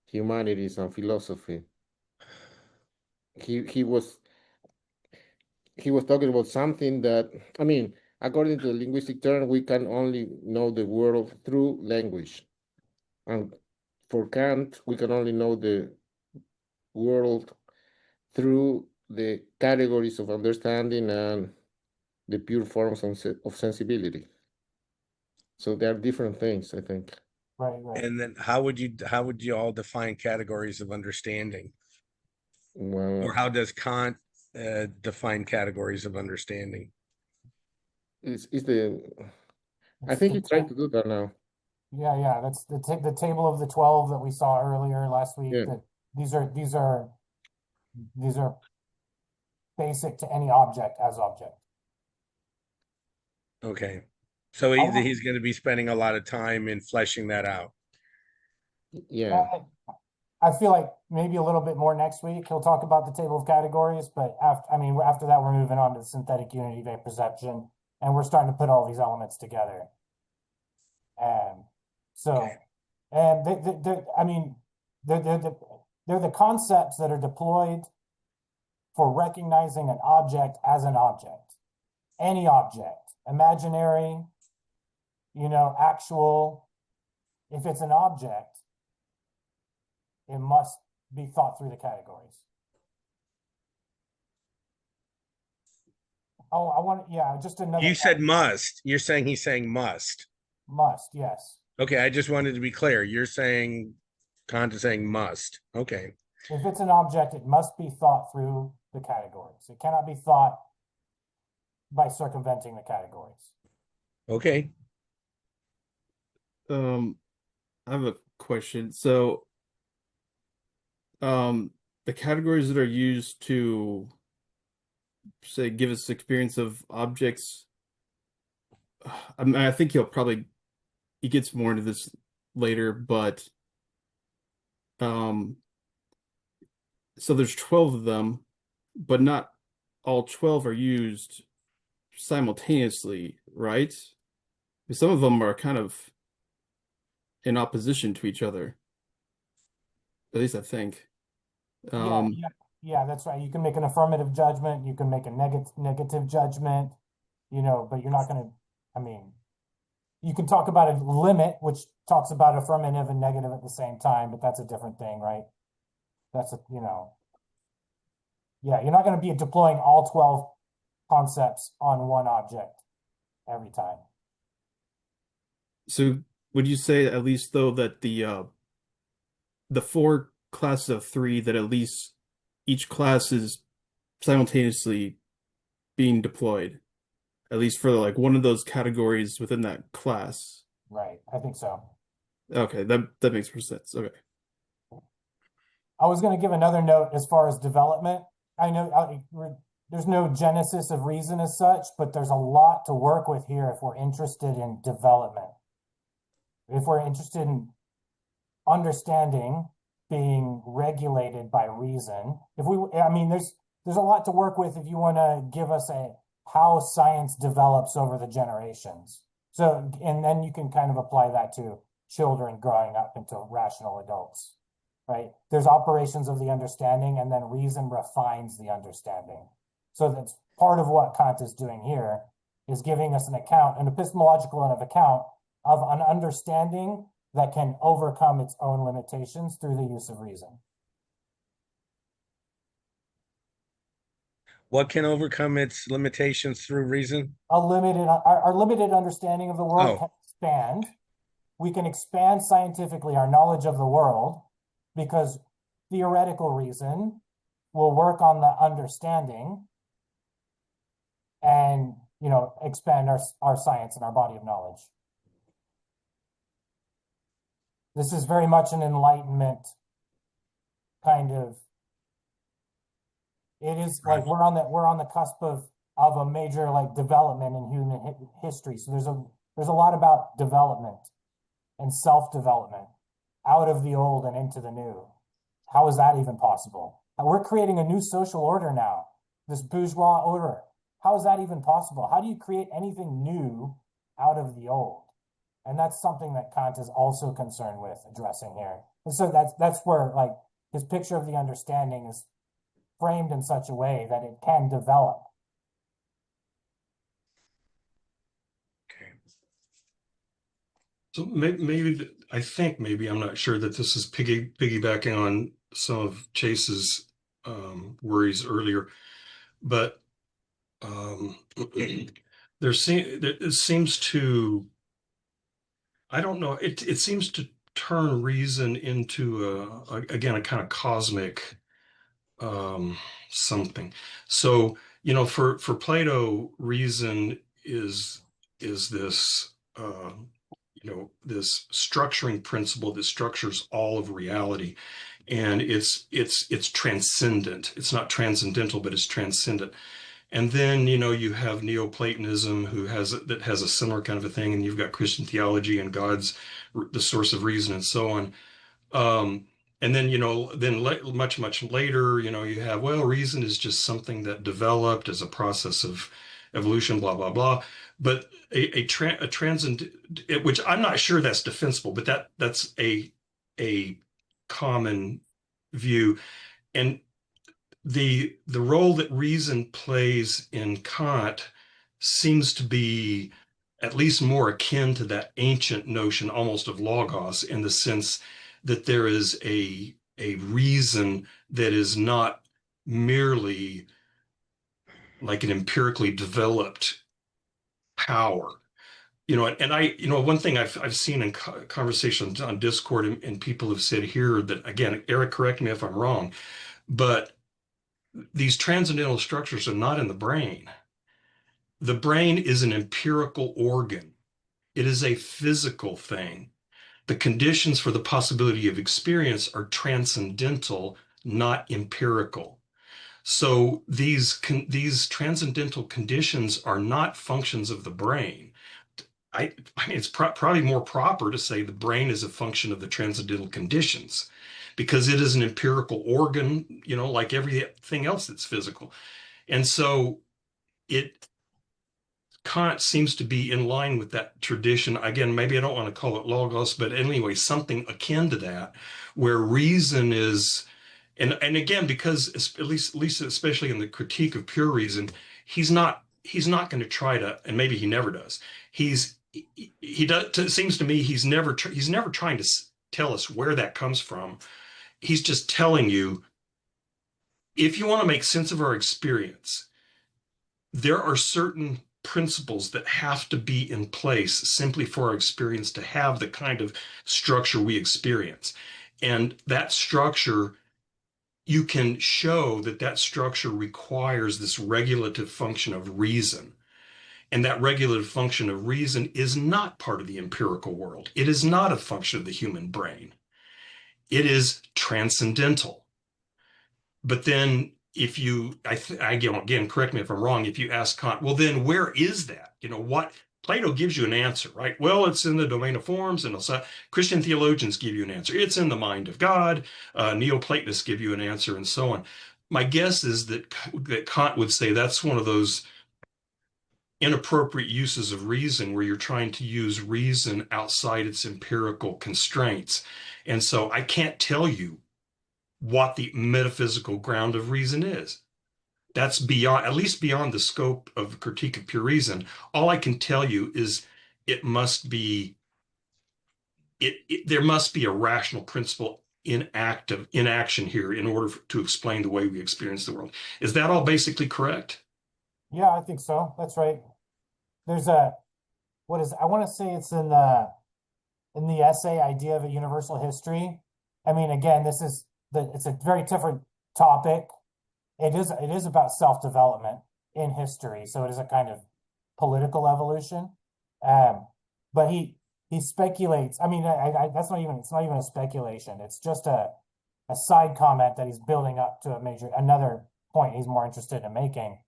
humanities and philosophy. He was talking about something that, I mean, according to the linguistic turn, we can only know the world through language. And for Kant, we can only know the world through the categories of understanding and the pure forms of sensibility. So they are different things, I think. right. And then how would you all define categories of understanding? Well, Or how does Kant define categories of understanding? it's the I think he's trying to do that now. Yeah. That's the table of the 12 that we saw earlier last week. Yeah. That these are basic to any object as object. Okay. So he's going to be spending a lot of time in fleshing that out. Yeah. I feel like maybe a little bit more next week. He'll talk about the table of categories, but after that, we're moving on to the synthetic unity of perception, and we're starting to put all these elements together. And they're the concepts that are deployed for recognizing an object as an object, any object, imaginary, actual. If it's an object, it must be thought through the categories. Oh, just another. You said must. You're saying he's saying must. Must, yes. Okay, I just wanted to be clear. You're saying Kant is saying must. Okay. If it's an object, it must be thought through the categories. It cannot be thought by circumventing the categories. Okay. I have a question. So, the categories that are used to say give us experience of objects, I mean, I think he gets more into this later, but so there's 12 of them, but not all 12 are used simultaneously, right? Some of them are kind of in opposition to each other. At least I think. Yeah, that's right. You can make an affirmative judgment, you can make a negative judgment, but you're not going to, you can talk about a limit, which talks about affirmative and negative at the same time, but that's a different thing, right? You're not going to be deploying all 12 concepts on one object every time. So would you say at least though that the 4 classes of 3, that at least each class is simultaneously being deployed, at least for like one of those categories within that class? Right, I think so. Okay, that makes more sense. Okay. I was going to give another note as far as development. I know there's no genesis of reason as such, but there's a lot to work with here if we're interested in development. if we're interested in understanding being regulated by reason, I mean, there's a lot to work with if you want to give us how science develops over the generations. So, and then you can kind of apply that to children growing up into rational adults, right? There's operations of the understanding, and then reason refines the understanding. So that's part of what Kant is doing here, is giving us an epistemological account of an understanding that can overcome its own limitations through the use of reason. What can overcome its limitations through reason? Our limited understanding of the world Oh. can expand. We can expand scientifically our knowledge of the world because theoretical reason will work on the understanding and, expand our science and our body of knowledge. This is very much an Enlightenment kind of. It is like we're on the cusp of a major development in human history. So there's a lot about development and self-development out of the old and into the new. How is that even possible? We're creating a new social order now, this bourgeois order. How is that even possible? How do you create anything new out of the old? And that's something that Kant is also concerned with addressing here. And so that's where his picture of the understanding is framed in such a way that it can develop. Okay. So maybe I think maybe I'm not sure that this is piggybacking on some of Chase's worries earlier, but it seems to, I don't know, it seems to turn reason into again a kind of cosmic something. So for Plato, reason is this this structuring principle that structures all of reality, and it's transcendent. It's not transcendental, but it's transcendent. And then you have Neoplatonism that has a similar kind of a thing, and you've got Christian theology and God's the source of reason and so on. And then much later you have, well, reason is just something that developed as a process of evolution, blah blah blah. But a transcendent, which I'm not sure that's defensible, but that's a common view. And the role that reason plays in Kant seems to be at least more akin to that ancient notion almost of logos, in the sense that there is a reason that is not merely like an empirically developed power. And one thing I've seen in conversations on Discord, and people have said here that, again, Eric, correct me if I'm wrong, but these transcendental structures are not in the brain. The brain is an empirical organ. It is a physical thing. The conditions for the possibility of experience are transcendental, not empirical. So these transcendental conditions are not functions of the brain. I mean, it's probably more proper to say the brain is a function of the transcendental conditions, because it is an empirical organ, like everything else that's physical. And so Kant seems to be in line with that tradition. Again, maybe I don't want to call it logos, but anyway, something akin to that, where reason is, and again, because at least especially in the critique of pure reason, he's not going to try to, and maybe he never does. He does. It seems to me he's never trying to tell us where that comes from. He's just telling you, if you want to make sense of our experience, there are certain principles that have to be in place simply for our experience to have the kind of structure we experience. And that structure, you can show that structure requires this regulative function of reason. And that regulative function of reason is not part of the empirical world. It is not a function of the human brain. It is transcendental. But then if you, again, correct me if I'm wrong, if you ask Kant, well, then where is that? What Plato gives you an answer, right? Well, it's in the domain of forms, and Christian theologians give you an answer. It's in the mind of God. Neoplatonists give you an answer, and so on. My guess is that Kant would say that's one of those inappropriate uses of reason where you're trying to use reason outside its empirical constraints. And so I can't tell you what the metaphysical ground of reason is. That's beyond, at least beyond the scope of critique of pure reason. All I can tell you is it must be, there must be a rational principle in action here in order to explain the way we experience the world. Is that all basically correct? Yeah, I think so. That's right. There's I want to say it's in the essay Idea of a Universal History. I mean, again, it's a very different topic. It is about self-development in history, so it is a kind of political evolution. But he speculates. I mean, it's not even a speculation. It's just a side comment that he's building up to another point he's more interested in making.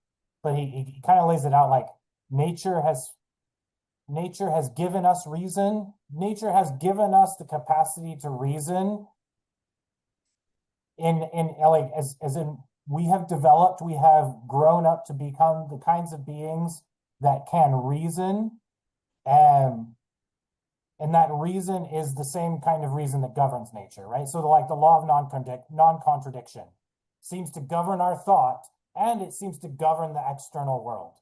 But he kind of lays it out like nature has given us reason. Nature has given us the capacity to reason in like as in we have developed, we have grown up to become the kinds of beings that can reason. And that reason is the same kind of reason that governs nature, right? So like the law of non-contradiction seems to govern our thought, and it seems to govern the external world.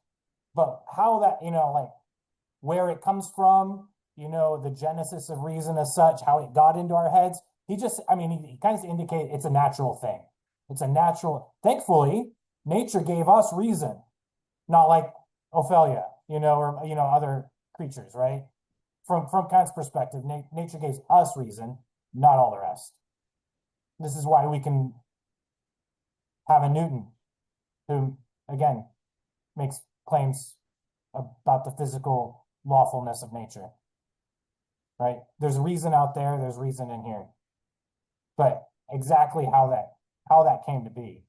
But how that, like where it comes from, the genesis of reason as such, how it got into our heads, he kind of indicates it's a natural thing. It's a natural, thankfully, nature gave us reason, not like Ophelia, or, other creatures, right? From Kant's perspective, nature gave us reason, not all the rest. This is why we can have a Newton who, again, makes claims about the physical lawfulness of nature, right? There's reason out there, there's reason in here. But exactly how that came to be.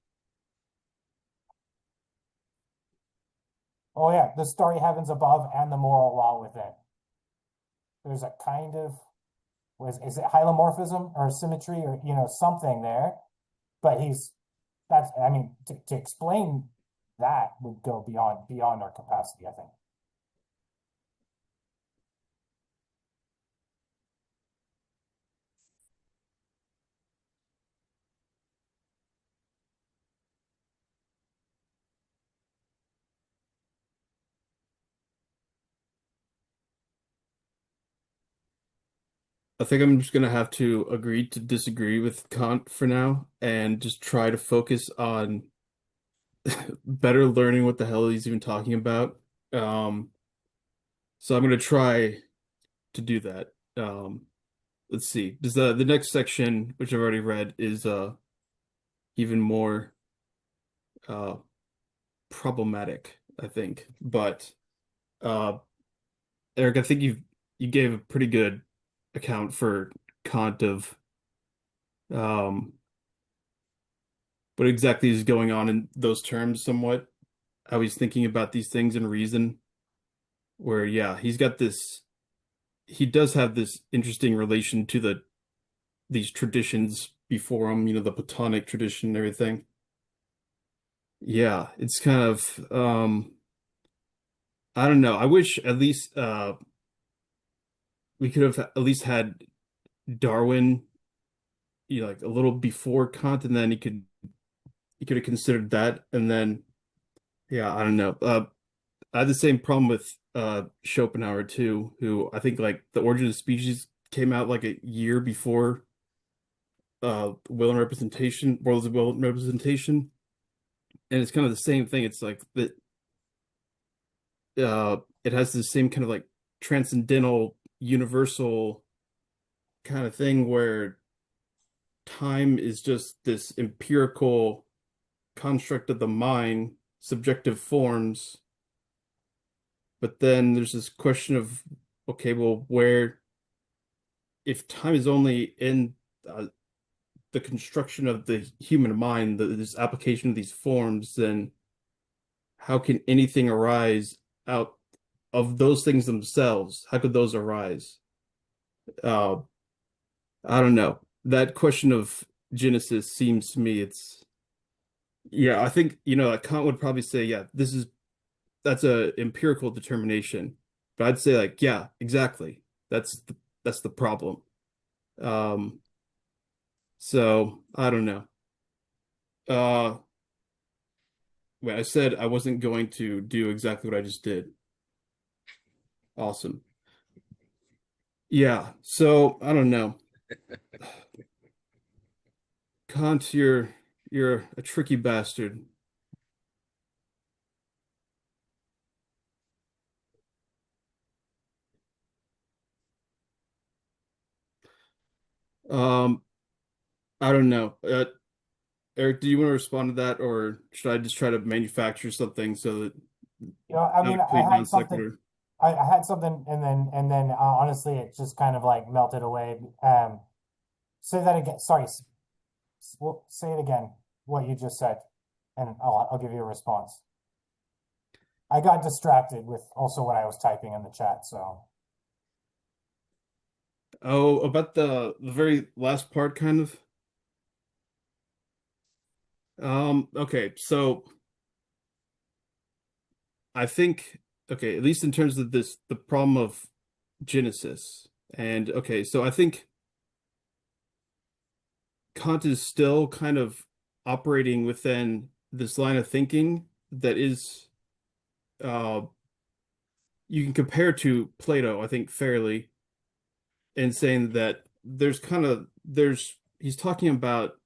Oh yeah, the starry heavens above and the moral law within. There's a kind of, is it hylomorphism or symmetry or, something there, but to explain that would go beyond our capacity, I think. I think I'm just gonna have to agree to disagree with Kant for now and just try to focus on better learning what the hell he's even talking about. So I'm gonna try to do that. Let's see. Does the next section, which I've already read, is even more uh problematic, I think. But uh Eric, I think you gave a pretty good account for Kant of um what exactly is going on in those terms somewhat, how he's thinking about these things in reason, where yeah, he does have this interesting relation to these traditions before him, the Platonic tradition and everything. Yeah, it's kind of I don't know. I wish at least we could have at least had Darwin, like a little before Kant, and then he could have considered that, and then yeah, I don't know. I had the same problem with Schopenhauer too, who I think like The Origin of Species came out like a year before Will and Representation, Worlds of Will and Representation, and it's kind of the same thing. It's like that it has the same kind of like transcendental, universal kind of thing where time is just this empirical construct of the mind, subjective forms. But then there's this question of, okay, well, if time is only in the construction of the human mind, this application of these forms, then how can anything arise of those things themselves, how could those arise? Uh, I don't know. That question of Genesis seems to me yeah, I think, Kant would probably say, yeah, that's a empirical determination. But I'd say like, yeah, exactly. That's the problem. Um, so I don't know. Uh, wait, I said I wasn't going to do exactly what I just did. Awesome. Yeah, so I don't know. Kant, you're a tricky bastard. Um, I don't know. Eric, do you want to respond to that, or should I just try to manufacture something so that I not a mean, complete non sequitur? I had something, and then honestly, it just kind of like melted away. Say that again. Sorry, well, say it again. What you just said, and I'll give you a response. I got distracted with also what I was typing in the chat. So Oh, about the very last part, kind of. Okay, so I think, okay, at least in terms of the problem of Genesis, and okay, so I think Kant is still kind of operating within this line of thinking that is, uh, you can compare to Plato, I think, fairly, in saying that he's talking about,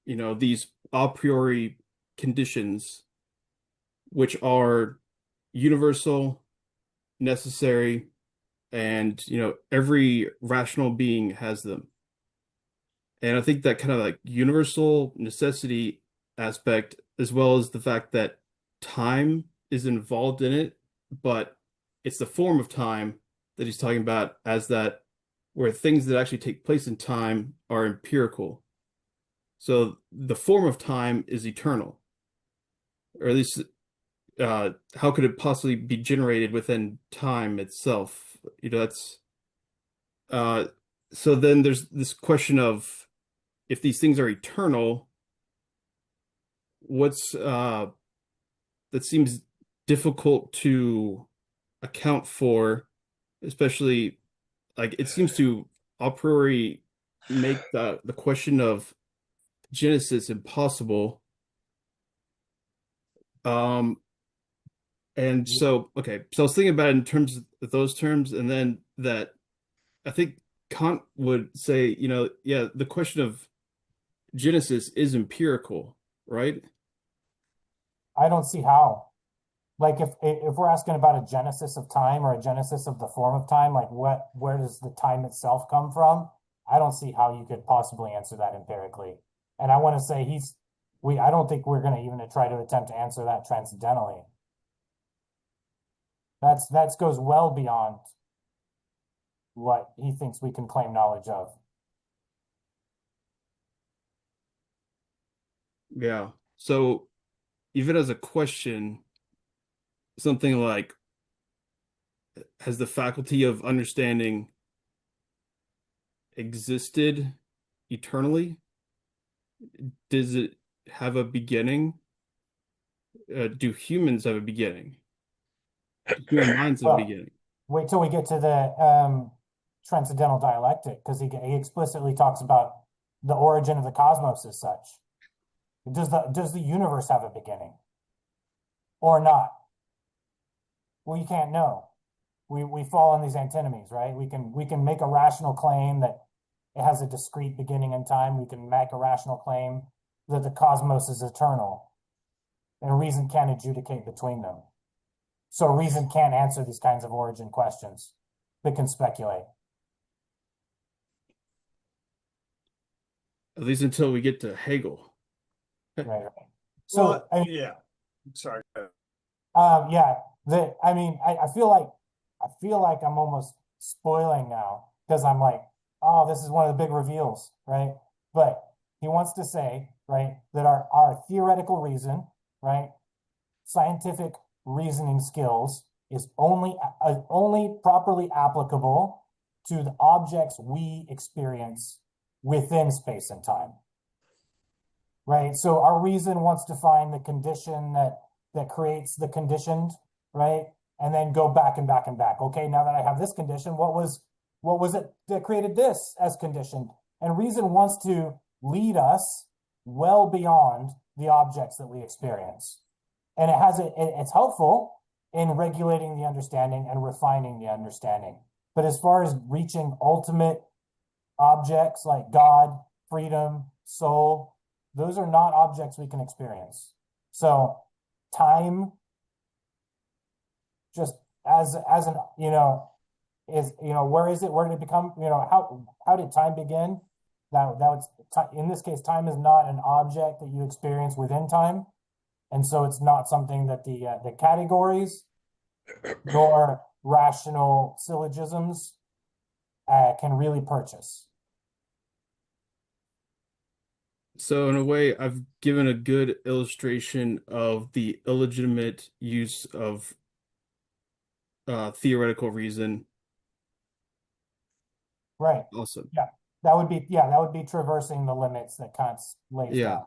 these a priori conditions which are universal, necessary, and every rational being has them. And I think that kind of like universal necessity aspect, as well as the fact that time is involved in it, but it's the form of time that he's talking about, as that where things that actually take place in time are empirical. So the form of time is eternal, or at least how could it possibly be generated within time itself? That's uh, so then there's this question of, if these things are eternal, what's that seems difficult to account for, especially like it seems to a priori make the question of Genesis impossible. Um, and so okay, so I was thinking about it in terms of those terms, and then that I think Kant would say, yeah, the question of Genesis is empirical, right? I don't see how. Like if we're asking about a genesis of time or a genesis of the form of time, like where does the time itself come from? I don't see how you could possibly answer that empirically. And I want to say I don't think we're going to even try to attempt to answer that transcendentally. That goes well beyond what he thinks we can claim knowledge of. Yeah. So even as a question, something like, has the faculty of understanding existed eternally? Does it have a beginning? Do humans have a beginning? Do human minds have a Well, beginning? wait till we get to the transcendental dialectic, because he explicitly talks about the origin of the cosmos as such. Does the universe have a beginning or not? Well, you can't know. We fall on these antinomies, right? We can make a rational claim that it has a discrete beginning in time. We can make a rational claim that the cosmos is eternal, and reason can't adjudicate between them. So reason can't answer these kinds of origin questions, but can speculate. At least until we get to Hegel. Right. So Well, yeah. Sorry. yeah, I feel like I'm almost spoiling now, because I'm like, oh, this is one of the big reveals, right? But he wants to say, right, that our theoretical reason, right, scientific reasoning skills is only properly applicable to the objects we experience within space and time. Right? So our reason wants to find the condition that creates the conditioned, right? And then go back and back and back. Okay, now that I have this condition, what was it that created this as conditioned? And reason wants to lead us well beyond the objects that we experience. And it's helpful in regulating the understanding and refining the understanding. But as far as reaching ultimate objects like God, freedom, soul, those are not objects we can experience. So time, just as an, is, where is it? Where did it become, how did time begin? In this case, time is not an object that you experience within time. And so it's not something that the categories nor rational syllogisms can really purchase. So in a way, I've given a good illustration of the illegitimate use of theoretical reason. Right. Awesome. Yeah. That would be traversing the limits that Kant lays down.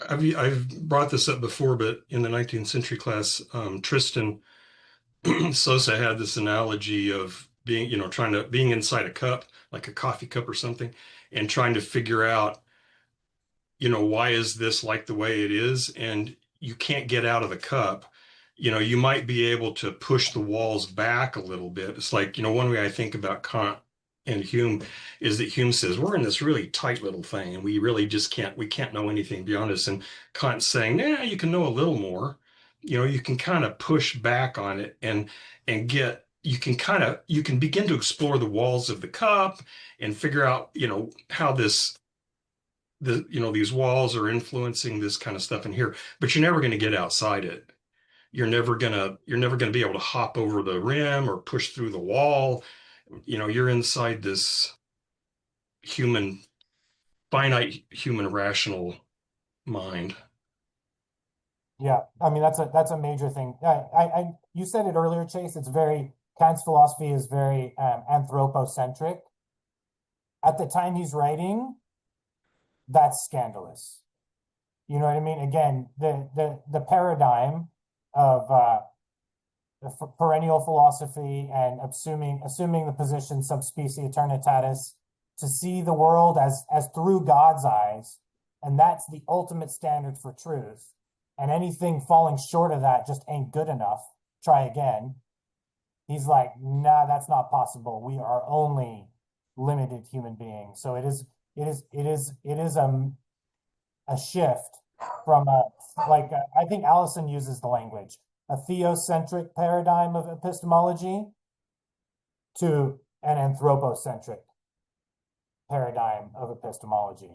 I've brought this up before, but in the 19th century class, Tristan Sosa had this analogy of being, being inside a cup, like a coffee cup or something, and trying to figure out, why is this like the way it is? And you can't get out of the cup. You might be able to push the walls back a little bit. It's like, one way I think about Kant and Hume is that Hume says we're in this really tight little thing and we really just can't know anything beyond us. And Kant's saying, nah, you can know a little more. You can kind of push back on it and you can begin to explore the walls of the cup and figure out, how these walls are influencing this kind of stuff in here, but you're never going to get outside it. You're never gonna be able to hop over the rim or push through the wall. You're inside this finite human rational mind. Yeah, I mean that's a major thing. You said it earlier, Chase. Kant's philosophy is very anthropocentric. At the time he's writing, that's scandalous. You know what I mean? Again, the paradigm of perennial philosophy and assuming the position subspecie aeternitatis, to see the world as through God's eyes, and that's the ultimate standard for truth. And anything falling short of that just ain't good enough. Try again. He's like, nah, that's not possible. We are only limited human beings. So it is a shift from I think Allison uses the language, a theocentric paradigm of epistemology to an anthropocentric paradigm of epistemology.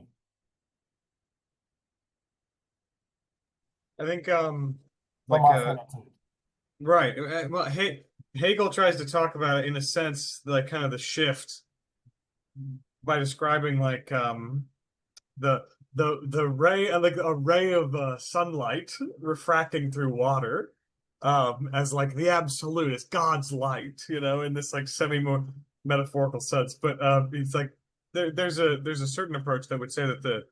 I think right. Well, Hegel tries to talk about it in a sense, like kind of the shift by describing like the ray, like a ray of sunlight refracting through water, as like the absolute, as God's light, in this like semi metaphorical sense. But it's like there's a certain approach that would say that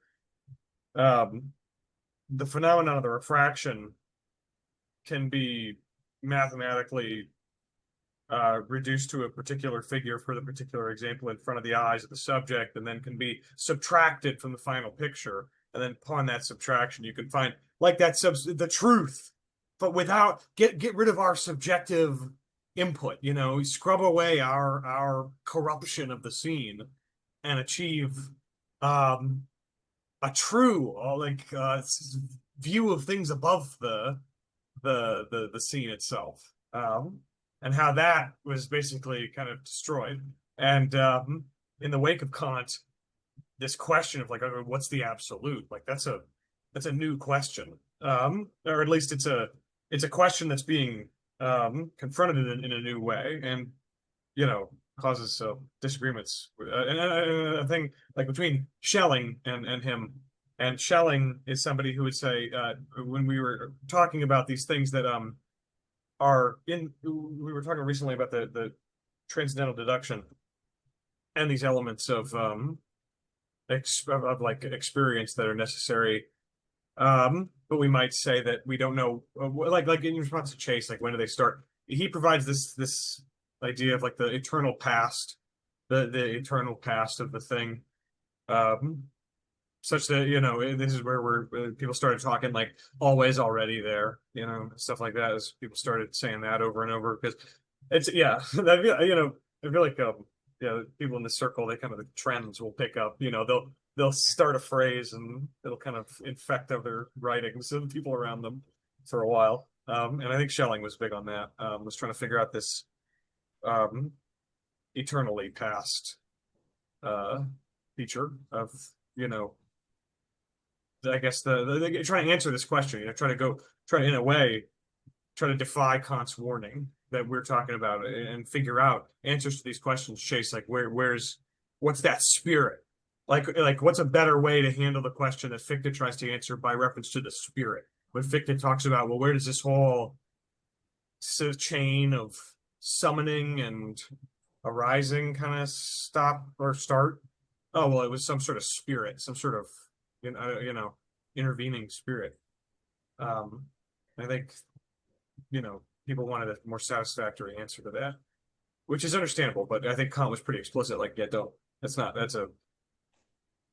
the phenomenon of the refraction can be mathematically reduced to a particular figure for the particular example in front of the eyes of the subject, and then can be subtracted from the final picture. And then upon that subtraction, you can find like the truth, but without get rid of our subjective input. Scrub away our corruption of the scene and achieve a true view of things above the scene itself. And how that was basically kind of destroyed. And in the wake of Kant, this question of like, what's the absolute? Like that's a new question, or at least it's a question that's being confronted in a new way, and causes disagreements. And a thing like between Schelling and him And Schelling is somebody who would say, when we were talking about these things that are in, we were talking recently about the transcendental deduction and these elements of like experience that are necessary. But we might say that we don't know, like in response to Chase, like when do they start? He provides this idea of like the eternal past, the eternal past of the thing, such that this is where people started talking like always already there, stuff like that, as people started saying that over and over because it's I feel like people in the circle, they kind of the trends will pick up, they'll start a phrase and it'll kind of infect other writings of people around them for a while. And I think Schelling was big on that, was trying to figure out this eternally past feature of, I guess trying to answer this question, in a way, try to defy Kant's warning that we're talking about and figure out answers to these questions. Chase, like what's that spirit? Like what's a better way to handle the question that Fichte tries to answer by reference to the spirit? When Fichte talks about, well, where does this whole chain of summoning and arising kind of stop or start? Oh, well, it was some sort of spirit, some sort of intervening spirit. I think people wanted a more satisfactory answer to that, which is understandable, but I think Kant was pretty explicit, like, yeah, don't, that's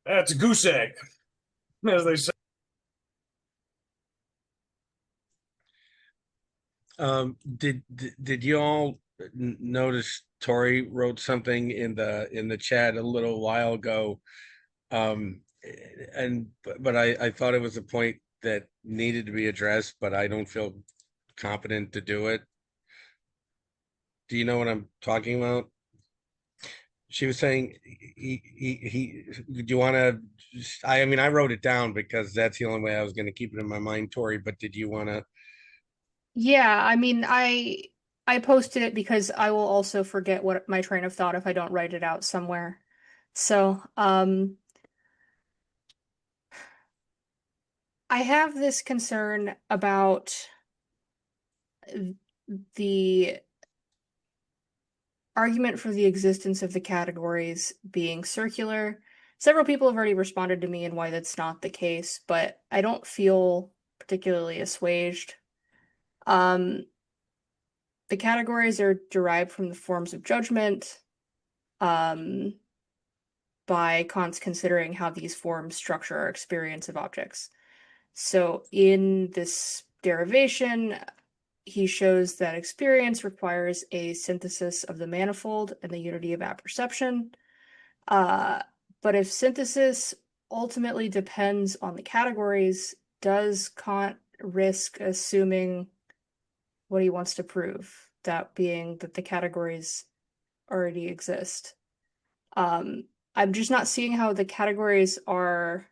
a goose egg, as they say. Did you all notice Tori wrote something in the chat a little while ago? But I thought it was a point that needed to be addressed, but I don't feel competent to do it. Do you know what I'm talking about? She was saying do you want to, I mean, I wrote it down because that's the only way I was going to keep it in my mind, Tori, but did you want to? Yeah, I mean, I posted it because I will also forget what my train of thought if I don't write it out somewhere. So, I have this concern about the argument for the existence of the categories being circular. Several people have already responded to me and why that's not the case, but I don't feel particularly assuaged. The categories are derived from the forms of judgment, by Kant's considering how these forms structure our experience of objects. So in this derivation, he shows that experience requires a synthesis of the manifold and the unity of apperception. But if synthesis ultimately depends on the categories, does Kant risk assuming what he wants to prove, that being that the categories already exist? I'm just not seeing how the categories are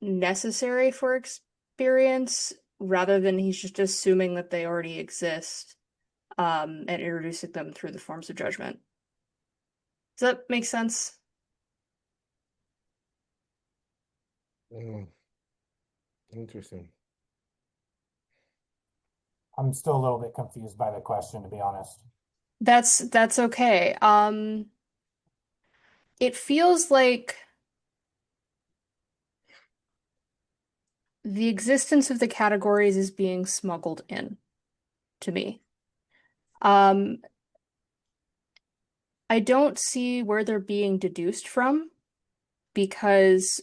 necessary for experience, rather than he's just assuming that they already exist, and introducing them through the forms of judgment. Does that make sense? Interesting. I'm still a little bit confused by the question, to be honest. That's okay. It feels like the existence of the categories is being smuggled in to me. I don't see where they're being deduced from, because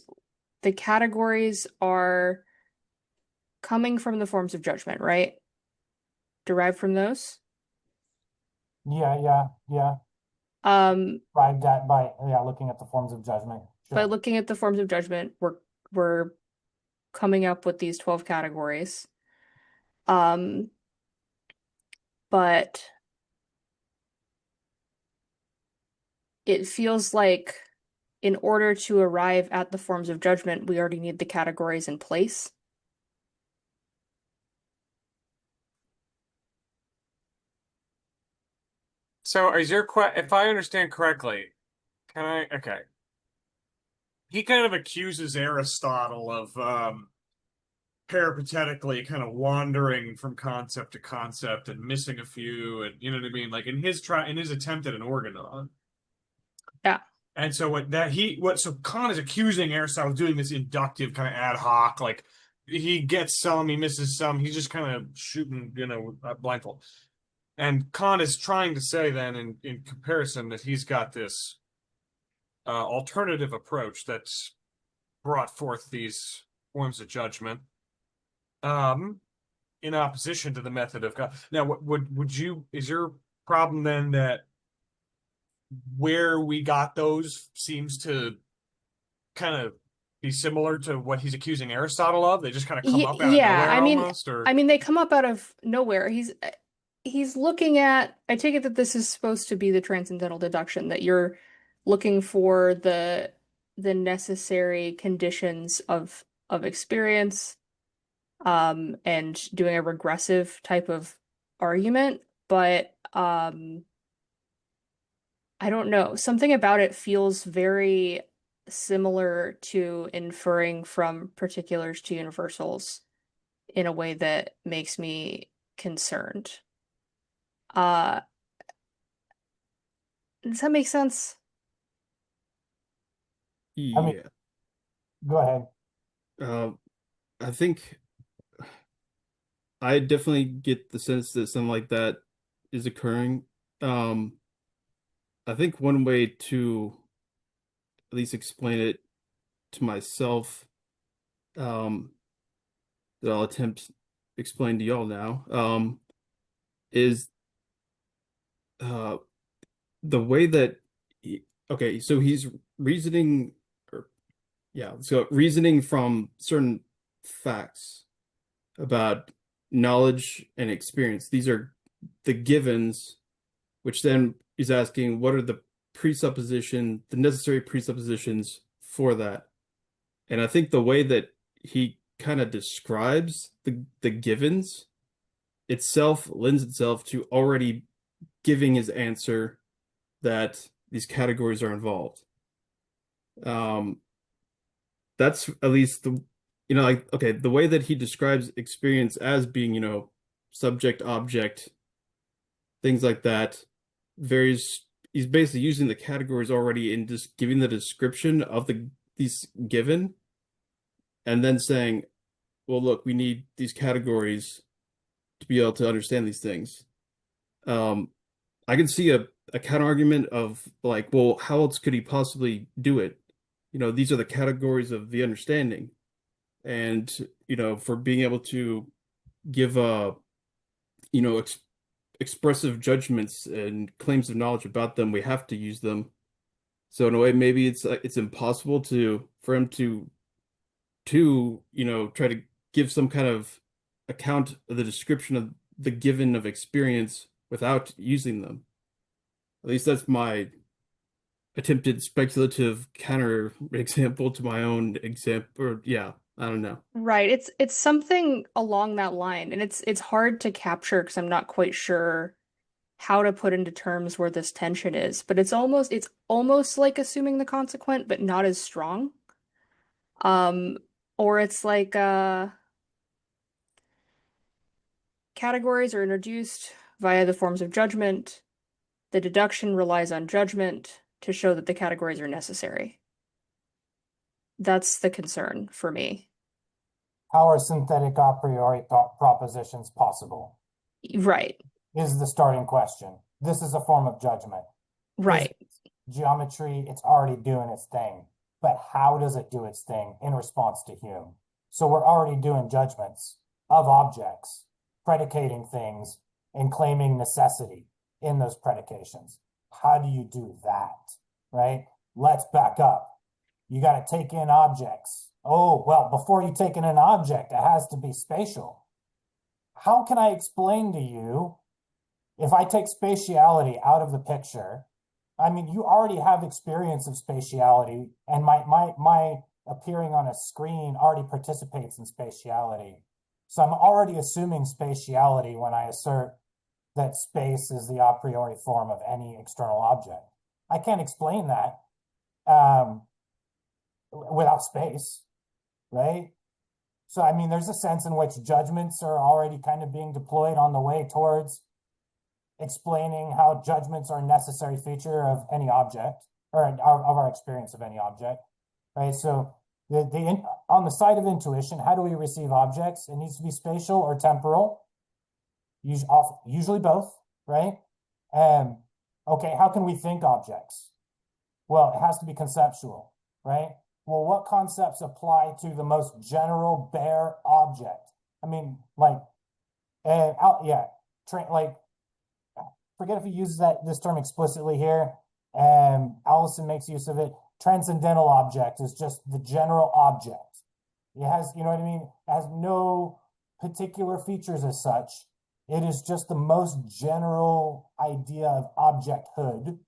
the categories are coming from the forms of judgment, right? Derived from those. Yeah. Arrived at by looking at the forms of judgment. By Sure. looking at the forms of judgment, we're coming up with these 12 categories. But it feels like in order to arrive at the forms of judgment, we already need the categories in place. So is your if I understand correctly, can I, okay. he kind of accuses Aristotle of peripatetically kind of wandering from concept to concept and missing a few, and you know what I mean, like in his attempt at an organon. Yeah. And so so Kant is accusing Aristotle of doing this inductive kind of ad hoc, like he gets some, he misses some, he's just kind of shooting, blindfold. And Kant is trying to say then in comparison that he's got this alternative approach that's brought forth these forms of judgment in opposition to the method of God. Now, is your problem then that where we got those seems to kind of be similar to what he's accusing Aristotle of? They just kind of come up out of Yeah, nowhere I mean, almost, or they come up out of nowhere. He's looking at, I take it that this is supposed to be the transcendental deduction, that you're looking for the necessary conditions of experience, and doing a regressive type of argument, but I don't know. Something about it feels very similar to inferring from particulars to universals in a way that makes me concerned. Uh, does that make sense? I mean- Yeah. Go ahead. I think I definitely get the sense that something like that is occurring. I think one way to at least explain it to myself, that I'll attempt to explain to y'all now, is the way that okay, so he's reasoning, or yeah, so reasoning from certain facts about knowledge and experience. These are the givens, which then is asking what are the necessary presuppositions for that. And I think the way that he kind of describes the givens itself lends itself to already giving his answer that these categories are involved. That's at least the way that he describes experience as being, subject, object, things like that, he's basically using the categories already and just giving the description of these given, and then saying, well, look, we need these categories to be able to understand these things. I can see a counter argument of like, well, how else could he possibly do it? These are the categories of the understanding. And, for being able to give expressive judgments and claims of knowledge about them, we have to use them. So in a way, maybe it's impossible for him to try to give some kind of account of the description of the given of experience without using them. At least that's my attempted speculative counter example to my own example. Or yeah, I don't know. Right. It's something along that line, and it's hard to capture because I'm not quite sure how to put into terms where this tension is, but it's almost like assuming the consequent, but not as strong. Or it's like categories are introduced via the forms of judgment. The deduction relies on judgment to show that the categories are necessary. That's the concern for me. How are synthetic a priori thought propositions possible? Right. Is the starting question. This is a form of judgment. Right. Geometry, it's already doing its thing. But how does it do its thing in response to Hume? So we're already doing judgments of objects, predicating things, and claiming necessity in those predications. How do you do that, right? Let's back up. You got to take in objects. Oh, well, before you take in an object, it has to be spatial. How can I explain to you if I take spatiality out of the picture? I mean, you already have experience of spatiality, and my appearing on a screen already participates in spatiality. So I'm already assuming spatiality when I assert that space is the a priori form of any external object. I can't explain that. without space, right? So, I mean, there's a sense in which judgments are already kind of being deployed on the way towards explaining how judgments are a necessary feature of any object, or of our experience of any object, right? So on the side of intuition, how do we receive objects? It needs to be spatial or temporal, usually both, right? Okay, how can we think objects? Well, it has to be conceptual, right? Well, what concepts apply to the most general bare object? I mean, like, forget if he uses this term explicitly here. Allison makes use of it. Transcendental object is just the general object. It has, you know what I mean? It has no particular features as such. It is just the most general idea of objecthood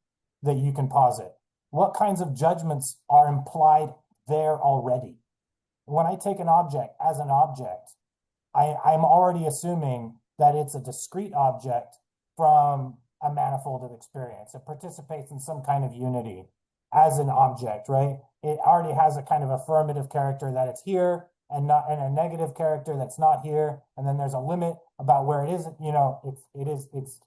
that you can posit. What kinds of judgments are implied there already? When I take an object as an object, I'm already assuming that it's a discrete object from a manifold of experience. It participates in some kind of unity as an object, right? It already has a kind of affirmative character that it's here and not, and a negative character that's not here. And then there's a limit about where it is, you know, it's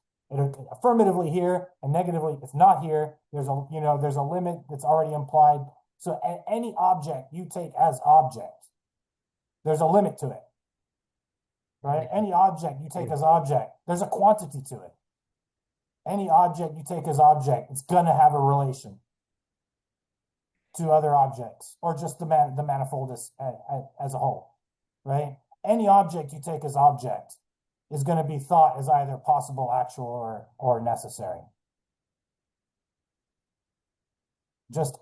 affirmatively here and negatively it's not here. There's a limit that's already implied. So any object you take as object, there's a limit to it, right? Any object you take as object, there's a quantity to it. Any object you take as object, it's gonna have a relation to other objects, or just the manifold as a whole, right? Any object you take as object is going to be thought as either possible, actual, or necessary. Just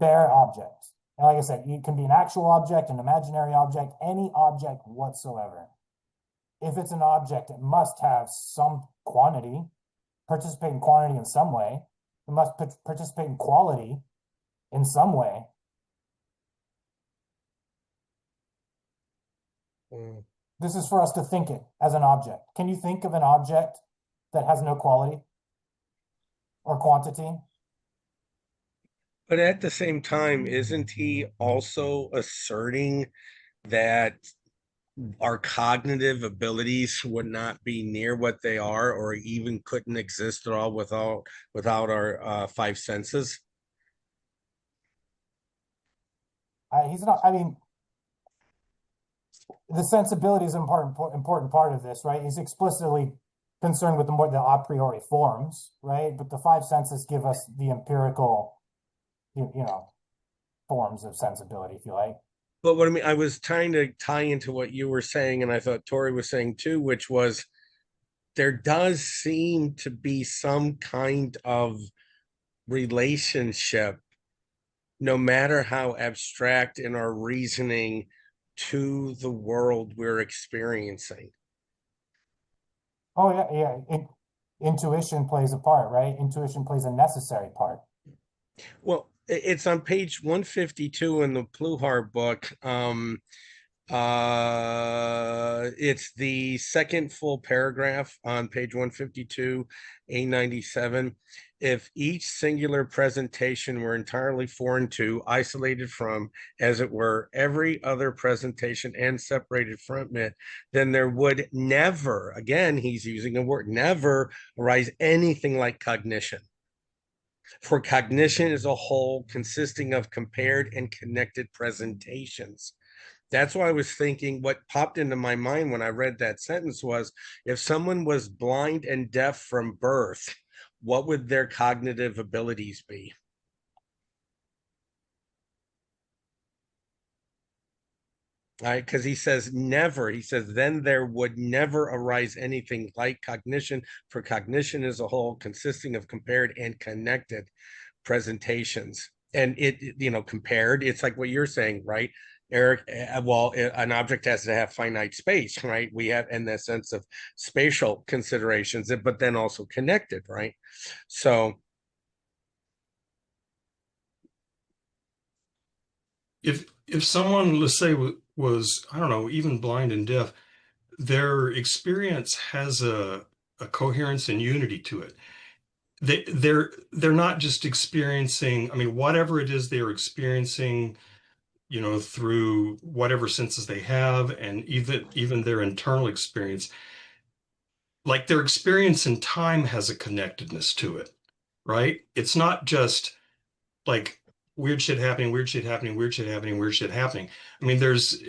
bare object. And like I said, it can be an actual object, an imaginary object, any object whatsoever. If it's an object, it must have some quantity, participate in quantity in some way. It must participate in quality in some way. This is for us to think it as an object. Can you think of an object that has no quality or quantity? But at the same time, isn't he also asserting that our cognitive abilities would not be near what they are, or even couldn't exist at all without our five senses? He's not, I mean, the sensibility is an important part of this, right? He's explicitly concerned with the a priori forms, right? But the five senses give us the empirical, forms of sensibility, if you like. But what I mean, I was trying to tie into what you were saying, and I thought Tori was saying too, which was there does seem to be some kind of relationship, no matter how abstract in our reasoning, to the world we're experiencing. Oh yeah. Intuition plays a part, right? Intuition plays a necessary part. Well, it's on page 152 in the Pluhar book. It's the second full paragraph on page 152, A97. If each singular presentation were entirely foreign to, isolated from, as it were, every other presentation and separated from it, then there would never, again, he's using a word, never arise anything like cognition. For cognition is a whole consisting of compared and connected presentations. That's why I was thinking, what popped into my mind when I read that sentence was, if someone was blind and deaf from birth, what would their cognitive abilities be? Right, because he says never, he says then there would never arise anything like cognition, for cognition is a whole consisting of compared and connected presentations. And compared, it's like what you're saying, right, Eric? Well, an object has to have finite space, right? We have, in the sense of spatial considerations, but then also connected, right? So if someone, let's say, was, I don't know, even blind and deaf, their experience has a coherence and unity to it. They're not just experiencing, I mean, whatever it is they're experiencing, through whatever senses they have, and even their internal experience. Like their experience in time has a connectedness to it, right? It's not just like weird shit happening, weird shit happening, weird shit happening, weird shit happening. I mean, there's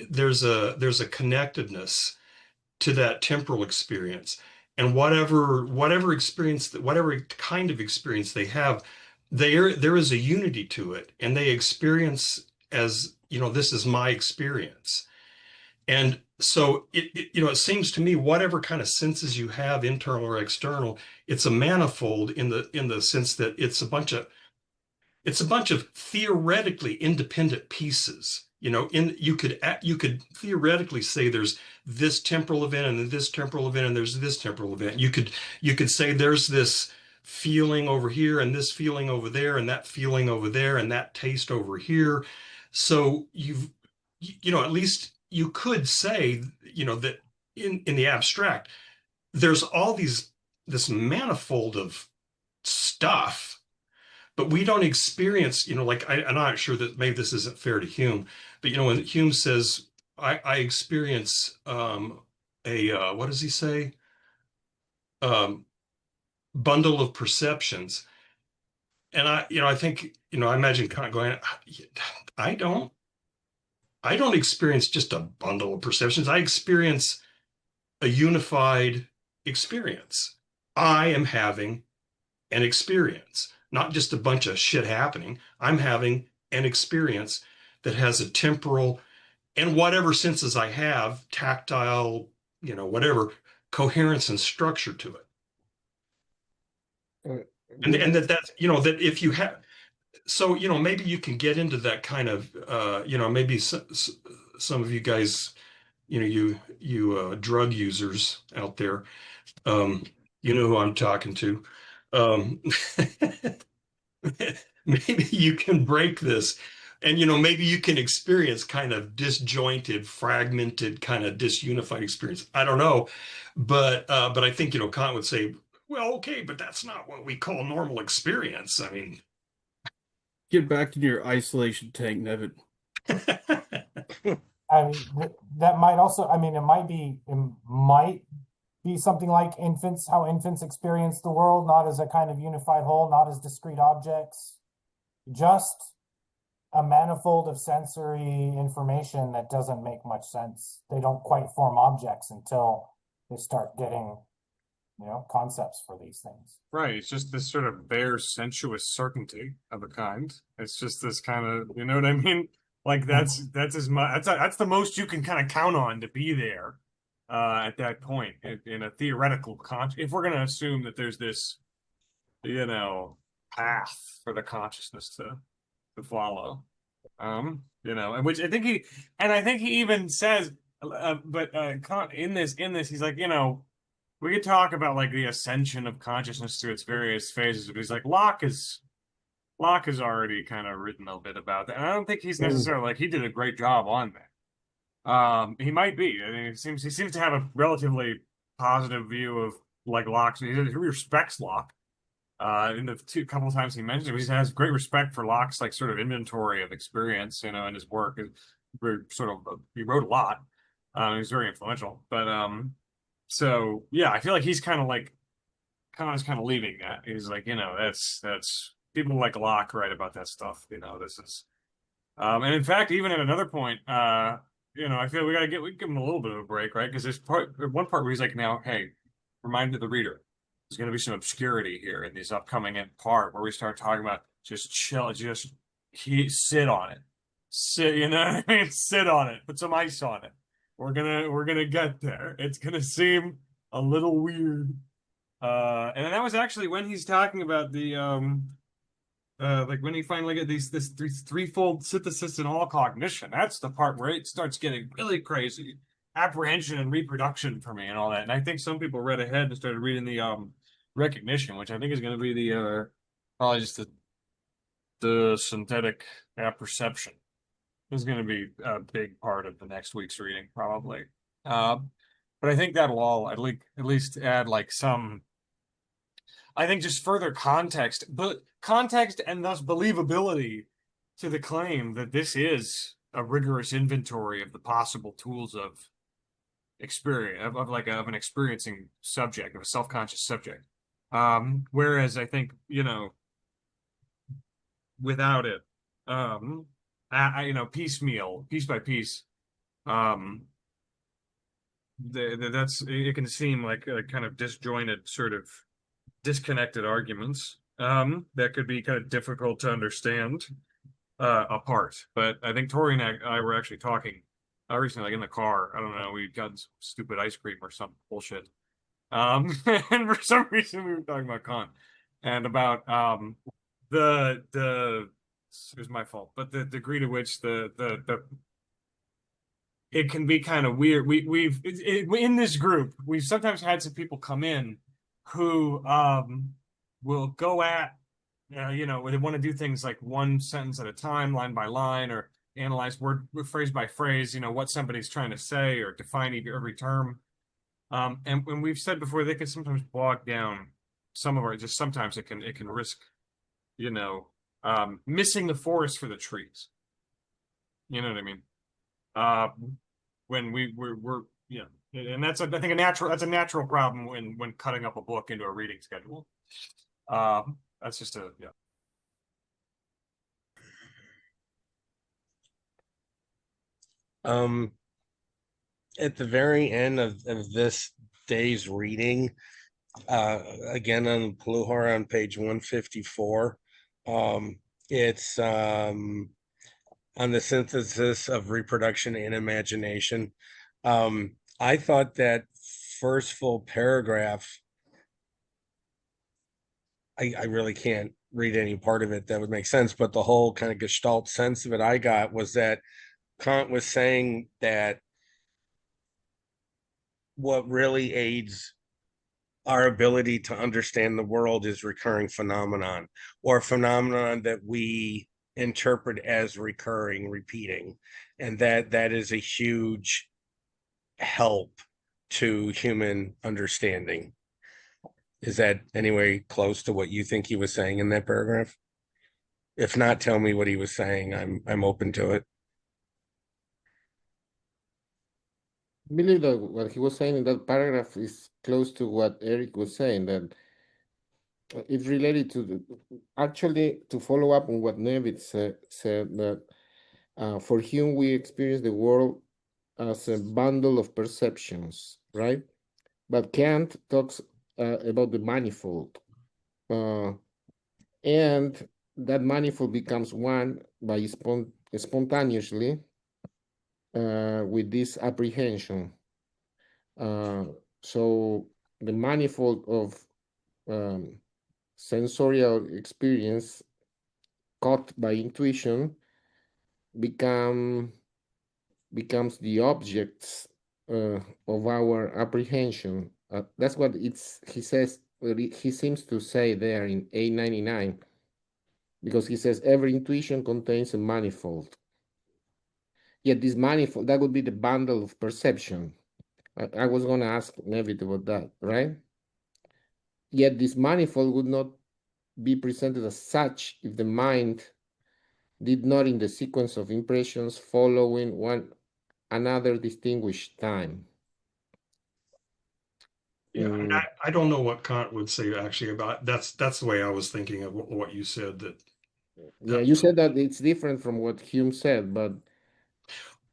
a connectedness to that temporal experience, and whatever experience, whatever kind of experience they have, there is a unity to it, and they experience as, this is my experience. And so it seems to me whatever kind of senses you have, internal or external, it's a manifold in the sense that it's a bunch of theoretically independent pieces. You could theoretically say there's this temporal event and this temporal event and there's this temporal event. You could say there's this feeling over here and this feeling over there and that feeling over there and that taste over here. So at least you could say, that in the abstract, there's this manifold of stuff, but we don't experience, like I'm not sure that maybe this isn't fair to Hume, but when Hume says, I experience what does he say? Bundle of perceptions. And I think, I imagine Kant going, I don't experience just a bundle of perceptions. I experience a unified experience. I am having an experience, not just a bunch of shit happening. I'm having an experience that has a temporal and whatever senses I have, tactile, whatever, coherence and structure to it. And that's, that if you have, so, maybe you can get into that kind of, maybe some of you guys, you drug users out there, you know who I'm talking to. Maybe you can break this, and maybe you can experience kind of disjointed, fragmented, kind of disunified experience. I don't know, but I think Kant would say, well, okay, but that's not what we call normal experience. I mean, Get back in your isolation tank, Nevin. I mean, that might also, I mean, it might be something like how infants experience the world, not as a kind of unified whole, not as discrete objects, just a manifold of sensory information that doesn't make much sense. They don't quite form objects until they start getting, concepts for these things. Right. It's just this sort of bare sensuous certainty of a kind. It's just this kind of, you know what I mean? Like that's as much that's the most you can kind of count on to be there at that point in a theoretical if we're going to assume that there's this, path for the consciousness to follow. And which I think he even says, but Kant in this he's like, we could talk about like the ascension of consciousness through its various phases, but he's like Locke has already kind of written a bit about that, and I don't think he's necessarily like he did a great job on that. He might be. I mean, he seems to have a relatively positive view of like Locke. He respects Locke. In the couple of times he mentions it, he has great respect for Locke's like sort of inventory of experience, in his work. He wrote a lot. He was very influential, but so yeah, I feel like he's kind of leaving that. He's like, that's people like Locke write about that stuff. This is, and in fact, even at another point, I feel we give him a little bit of a break, right? Because there's one part where he's like, now, hey, remind the reader, there's going to be some obscurity here in this upcoming part where we start talking about just chill, sit on it, sit, you know what I mean? Sit on it, put some ice on it. We're gonna get there. It's gonna seem a little weird. And that was actually when he's talking about the like when he finally get this threefold synthesis in all cognition. That's the part where it starts getting really crazy. Apprehension and reproduction for me and all that. And I think some people read ahead and started reading the recognition, which I think is going to be the probably just the synthetic apperception. Is going to be a big part of the next week's reading, probably. But I think that'll all at least add like some, I think, just further context and thus believability to the claim that this is a rigorous inventory of the possible tools of experience of an experiencing subject, of a self-conscious subject. Whereas I think, without it, piecemeal, piece by piece, it can seem like a kind of disjointed, sort of disconnected arguments that could be kind of difficult to understand apart. But I think Tori and I were actually talking recently, like in the car. I don't know, we got some stupid ice cream or some bullshit. And for some reason we were talking about Kant and about the it was my fault, but the degree to which the it can be kind of weird. In this group, we've sometimes had some people come in who will go at they want to do things like one sentence at a time, line by line, or analyze word phrase by phrase, what somebody's trying to say, or define every term. And when we've said before, they can sometimes bog down some of our. Just sometimes it can risk, missing the forest for the trees. You know what I mean? When we're and that's I think that's a natural problem when cutting up a book into a reading schedule. That's just yeah. At the very end of this day's reading, again on Pluhar on page 154, it's on the synthesis of reproduction and imagination. I thought that first full paragraph, I really can't read any part of it that would make sense, but the whole kind of gestalt sense of it I got was that Kant was saying that what really aids our ability to understand the world is recurring phenomenon, or phenomenon that we interpret as recurring, repeating, and that is a huge help to human understanding. Is that anyway close to what you think he was saying in that paragraph? If not, tell me what he was saying. I'm open to it. I believe that what he was saying in that paragraph is close to what Eric was saying, that it's related to actually, to follow up on what Nevitt said that for Hume, we experience the world as a bundle of perceptions, right? But Kant talks about the manifold. And that manifold becomes one by spontaneously with this apprehension. So the manifold of sensorial experience caught by intuition becomes the objects of our apprehension. That's what he says. He seems to say there in 899, because he says every intuition contains a manifold. Yet this manifold, that would be the bundle of perception. I was going to ask Nevitt about that, right? Yet this manifold would not be presented as such if the mind did not, in the sequence of impressions following one another distinguished time. Yeah, I don't know what Kant would say actually about that's the way I was thinking of what you said. Yeah, you said that it's different from what Hume said, but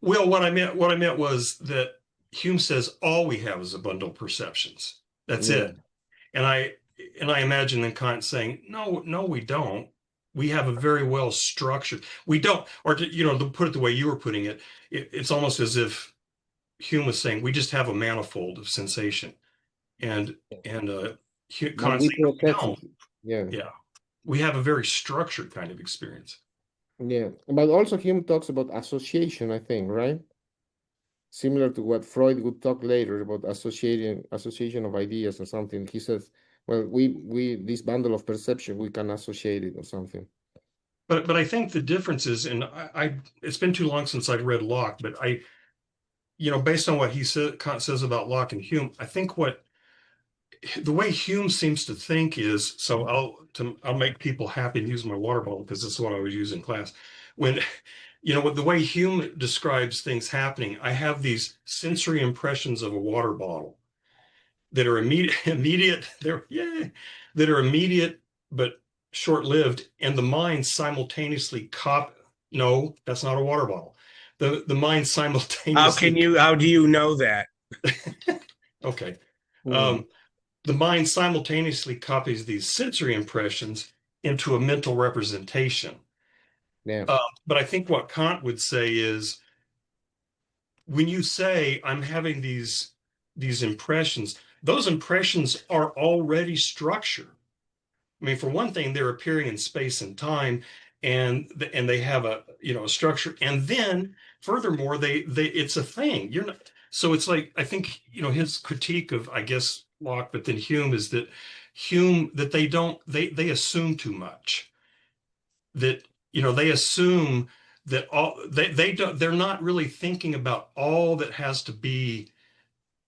well, what I meant was that Hume says all we have is a bundle of perceptions. That's it. And I imagine then Kant saying, no, we don't. We have a very well structured. We don't, or to put it the way you were putting it, it's almost as if Hume was saying we just have a manifold of sensation, and Kant saying no, yeah, we have a very structured kind of experience. Yeah, but also Hume talks about association, I think, right? Similar to what Freud would talk later about association of ideas or something. He says, well, we this bundle of perception, we can associate it or something. But I think the difference is, and it's been too long since I've read Locke, but based on what Kant says about Locke and Hume, I think what the way Hume seems to think is, so I'll make people happy and use my water bottle because this is what I was using in class. When, the way Hume describes things happening, I have these sensory impressions of a water bottle that are immediate, that are immediate but short-lived, and the mind simultaneously no, that's not a water bottle. The mind simultaneously. How do you know that? Okay. Hmm. The mind simultaneously copies these sensory impressions into a mental representation. Yeah. But I think what Kant would say is, when you say I'm having these impressions, those impressions are already structured. I mean, for one thing, they're appearing in space and time, and they have a structure. And then, furthermore, they it's a thing. You're not. So it's like, I think his critique of, I guess, Locke, but then Hume, is that they assume too much. That they assume that they're not really thinking about all that has to be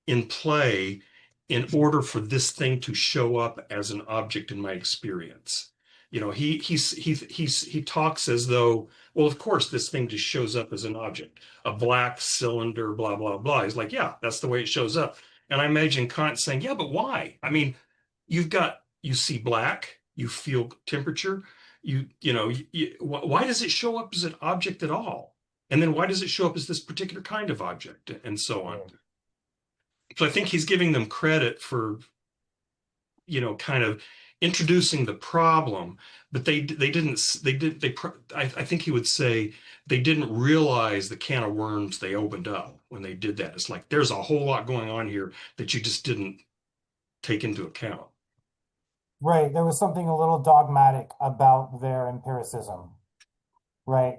in play in order for this thing to show up as an object in my experience. He talks as though, well, of course, this thing just shows up as an object, a black cylinder, blah, blah, blah. He's like, yeah, that's the way it shows up. And I imagine Kant saying, yeah, but why? I mean, you see black, you feel temperature, why does it show up as an object at all? And then why does it show up as this particular kind of object, and so on? So I think he's giving them credit for, kind of introducing the problem, but I think he would say they didn't realize the can of worms they opened up when they did that. It's like, there's a whole lot going on here that you just didn't take into account. Right. There was something a little dogmatic about their empiricism. Right.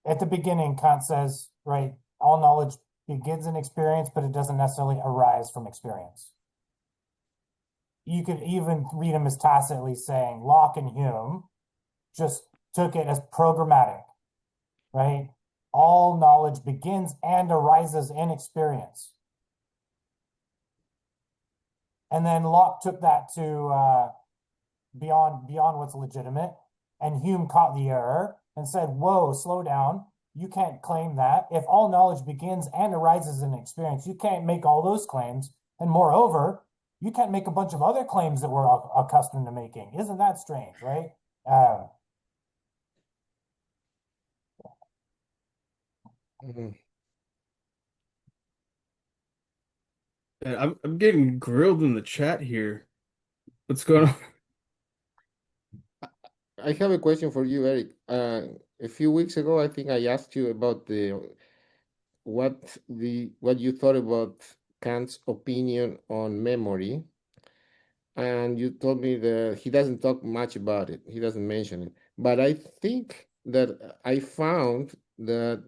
At the beginning, Kant says, right, all knowledge begins in experience, but it doesn't necessarily arise from experience. You could even read him as tacitly saying Locke and Hume just took it as programmatic, right? All knowledge begins and arises in experience. And then Locke took that to beyond what's legitimate, and Hume caught the error and said, whoa, slow down. You can't claim that. If all knowledge begins and arises in experience, you can't make all those claims. And moreover, you can't make a bunch of other claims that we're accustomed to making. Isn't that strange, right? Mhm. And I'm getting grilled in the chat here. What's going on? I have a question for you, Eric. A few weeks ago, I think I asked you about what you thought about Kant's opinion on memory, and you told me that he doesn't talk much about it. He doesn't mention it. But I think that I found that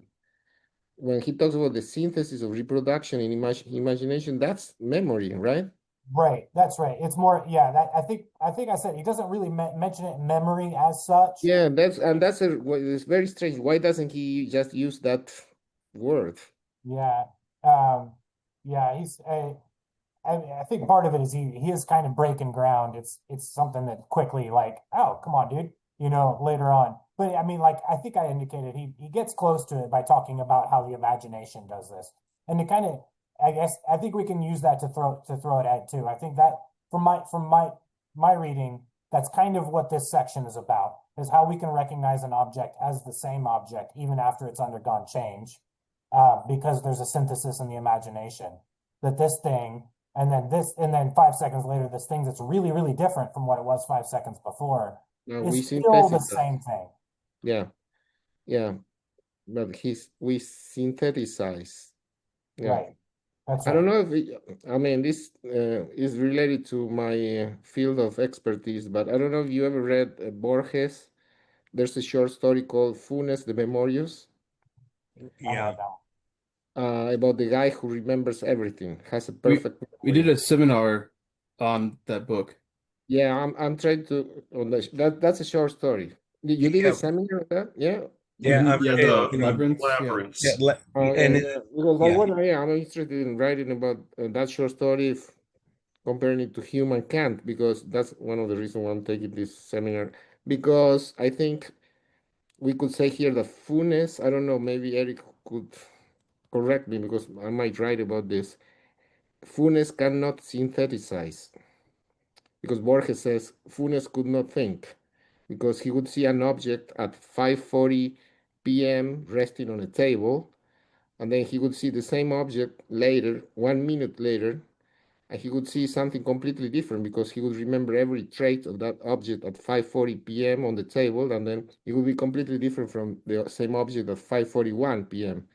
when he talks about the synthesis of reproduction in imagination, that's memory, right? Right, that's right. It's more, yeah. I think I said he doesn't really mention it in memory as such. Yeah, it's very strange. Why doesn't he just use that word? Yeah, yeah. I think part of it is he is kind of breaking ground. It's something that quickly, like, oh, come on, dude, later on. But I mean, like, I think I indicated he gets close to it by talking about how the imagination does this, and to kind of, I think we can use that to throw it at too. I think that from my reading, that's kind of what this section is about, is how we can recognize an object as the same object even after it's undergone change, because there's a synthesis in the imagination that this thing, and then 5 seconds later, this thing that's really, really different from what it was 5 seconds before No, is we still the synthesize. same thing. Yeah, yeah, but we synthesize. Yeah. Right. That's I right. don't know I mean, this is related to my field of expertise, but I don't know if you ever read Borges. There's a short story called Funes de Memorios, Yeah. about the guy who remembers everything, has a We perfect we memory. did a seminar on that book. Yeah, I'm trying to that's a short story. You did a Yeah. seminar on that? Yeah. Yeah, Mhm. Yeah, the you know, labyrinths. Yeah. Labyrinths. yeah, and Because yeah. I'm interested in writing about that short story comparing it to Hume and Kant, because that's one of the reasons why I'm taking this seminar, because I think we could say here the fullness, I don't know, maybe Eric could correct me because I might write about this. Fullness cannot synthesize, because Borges says Funes could not think, because he would see an object at 5:40 p.m. resting on a table, and then he would see the same object later, 1 minute later, and he would see something completely different because he would remember every trait of that object at 5:40 p.m. on the table, and then it would be completely different from the same object at 5:41 p.m.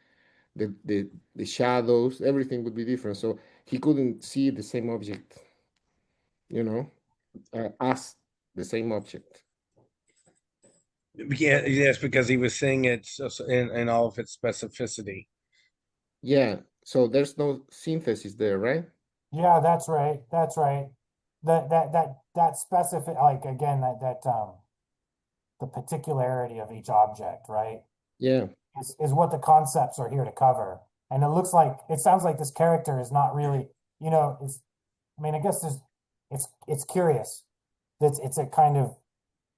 The shadows, everything would be different. So he couldn't see the same object, as the same object. Yeah, yes, because he was seeing it in all of its specificity. Yeah, so there's no synthesis there, right? Yeah, that's right. That's right. That specific, like again, the particularity of each object, right? Yeah, Is what the concepts are here to cover. And it sounds like this character is not really, I guess it's curious. It's a kind of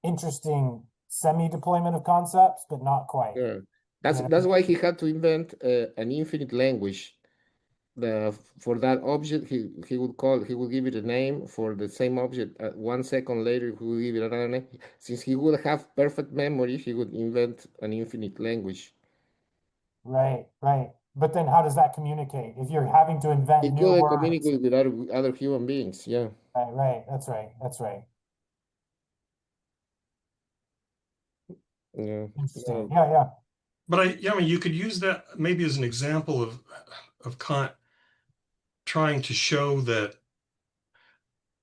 interesting semi-deployment of concepts, but not quite. yeah. That's You know? that's why he had to invent an infinite language. For that object, he would give it a name. For the same object, 1 second later, he would give it another name. Since he would have perfect memory, he would invent an infinite language. Right, right. But then how does that communicate? If you're having to invent He new couldn't words. communicate with other human beings. Yeah. Right, right. That's right. That's right. Yeah. Interesting. Yeah, yeah. But you could use that maybe as an example of Kant trying to show that,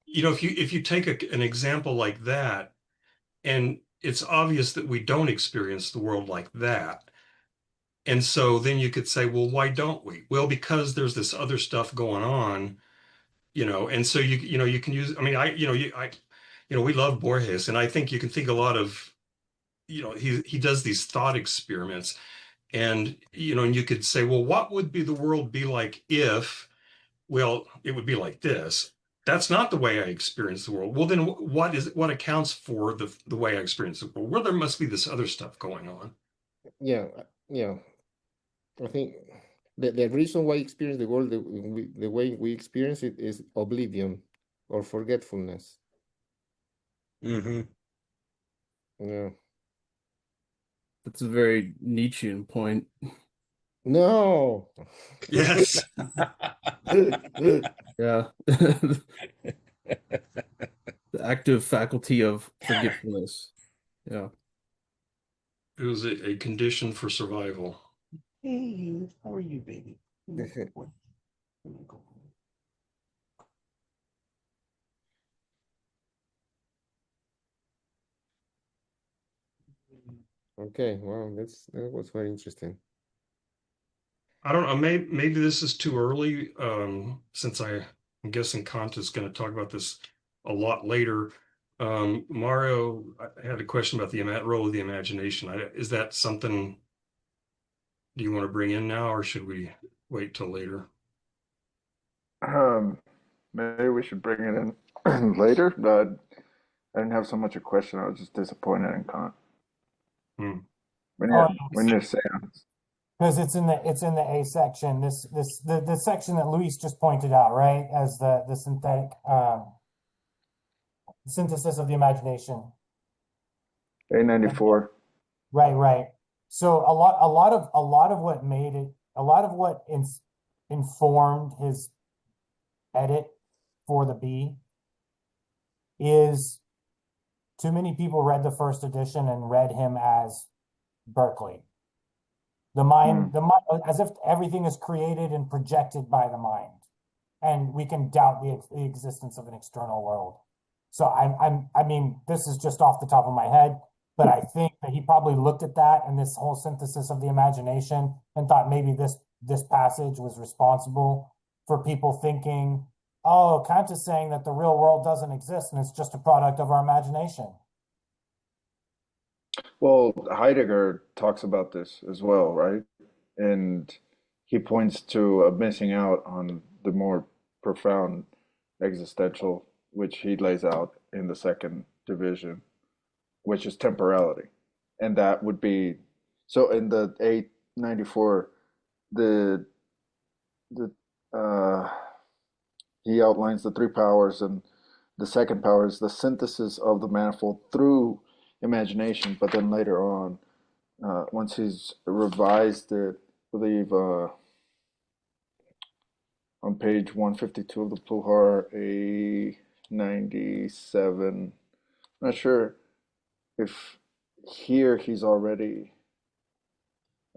if you take an example like that, and it's obvious that we don't experience the world like that. And so then you could say, well, why don't we? Well, because there's this other stuff going on, and so you can use, we love Borges, and I think you can think a lot of, he does these thought experiments, and and you could say, well, what would the world be like if, well, it would be like this. That's not the way I experience the world. Well, then what accounts for the way I experience the world? Well, there must be this other stuff going on. Yeah. Yeah. I think the reason why we experience the world the way we experience it is oblivion or forgetfulness. Mm-hmm. Yeah. That's a very Nietzschean point. No. Yes. Yeah. The active faculty of forgetfulness. Yeah. It was a condition for survival. Hey, how are you, baby? Okay, well, that was very interesting. I don't know. Maybe this is too early, since I'm guessing Kant is going to talk about this a lot later. Mario, I had a question about the role of the imagination. Is that something do you want to bring in now, or should we wait till later? Maybe we should bring it in later, but I didn't have so much a question. I was just disappointed in Kant. Hmm. When you're saying, Because it's in the A section. The section that Luis just pointed out, right? As the synthetic synthesis of the imagination. A94. Right, right. So a lot of what made it, a lot of what informed his edit for the B is too many people read the first edition and read him as Berkeley. The mind, as if everything is created and projected by the mind, and we can doubt the existence of an external world. So I mean, this is just off the top of my head, but I think that he probably looked at that and this whole synthesis of the imagination and thought maybe this passage was responsible for people thinking, oh, Kant is saying that the real world doesn't exist and it's just a product of our imagination. Well, Heidegger talks about this as well, right? And he points to a missing out on the more profound existential, which he lays out in the second division, which is temporality. And that would be so in the 894, the the he outlines the three powers, and the second power is the synthesis of the manifold through imagination. But then later on, once he's revised it, I believe on page 152 of the Puhar, A97. Not sure if here he's already.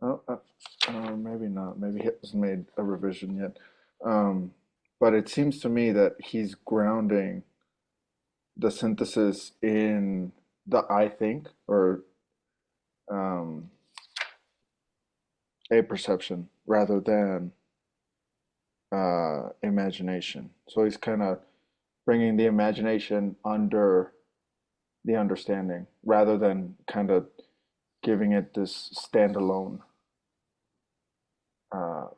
Oh, maybe not. Maybe he hasn't made a revision yet. Um, but it seems to me that he's grounding the synthesis in the I think or um, a perception rather than imagination. So he's kind of bringing the imagination under the understanding rather than kind of giving it this standalone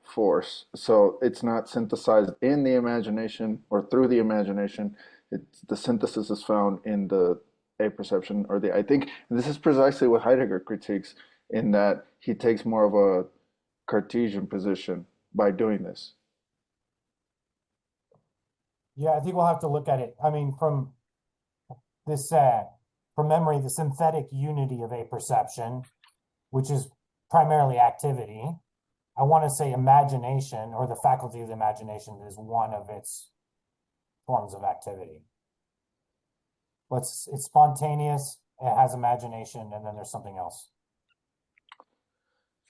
force. So it's not synthesized in the imagination or through the imagination. It's the synthesis is found in the a perception or the I think. And this is precisely what Heidegger critiques in that he takes more of a Cartesian position by doing this. Yeah, I think we'll have to look at it. I mean, from this, from memory, the synthetic unity of a perception, which is primarily activity. I want to say imagination or the faculty of the imagination is one of its forms of activity. But it's spontaneous, it has imagination, and then there's something else.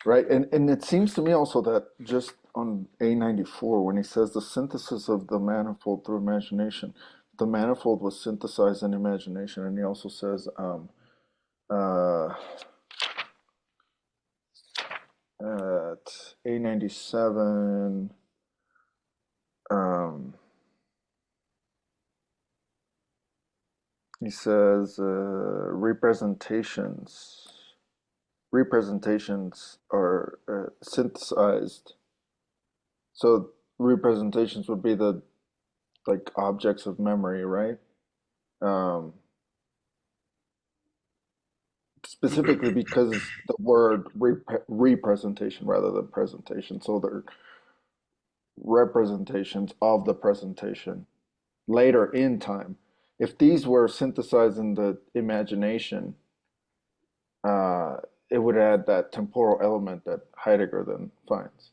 Right, and it seems to me also that just on A94, when he says the synthesis of the manifold through imagination, the manifold was synthesized in imagination, and he also says at A97, he says representations are synthesized. So representations would be the like objects of memory, right? Specifically because the word representation rather than presentation. So they're representations of the presentation later in time. If these were synthesized in the imagination, it would add that temporal element that Heidegger then finds.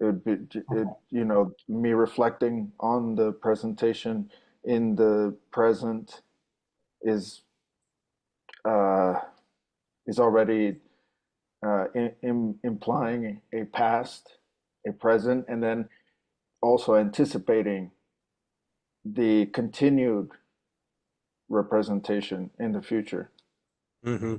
It would be, me reflecting on the presentation in the present is uh, is already implying a past, a present, and then also anticipating the continued representation in the future. Mm-hmm.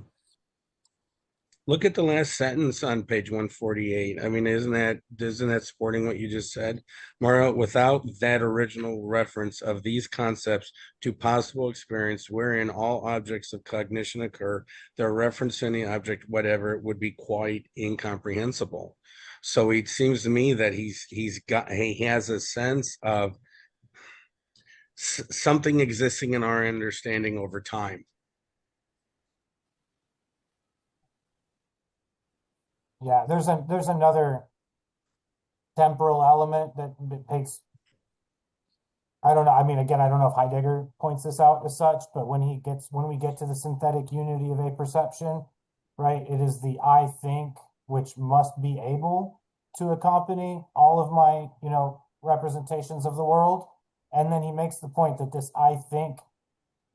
Look at the last sentence on page 148. I mean, isn't that supporting what you just said? Mario, without that original reference of these concepts to possible experience wherein all objects of cognition occur, their reference to any object, whatever, would be quite incomprehensible. So it seems to me that he has a sense of something existing in our understanding over time. Yeah, there's another temporal element that takes. I don't know. I mean, again, I don't know if Heidegger points this out as such, but when we get to the synthetic unity of a perception, right, it is the I think which must be able to accompany all of my, representations of the world. And then he makes the point that this I think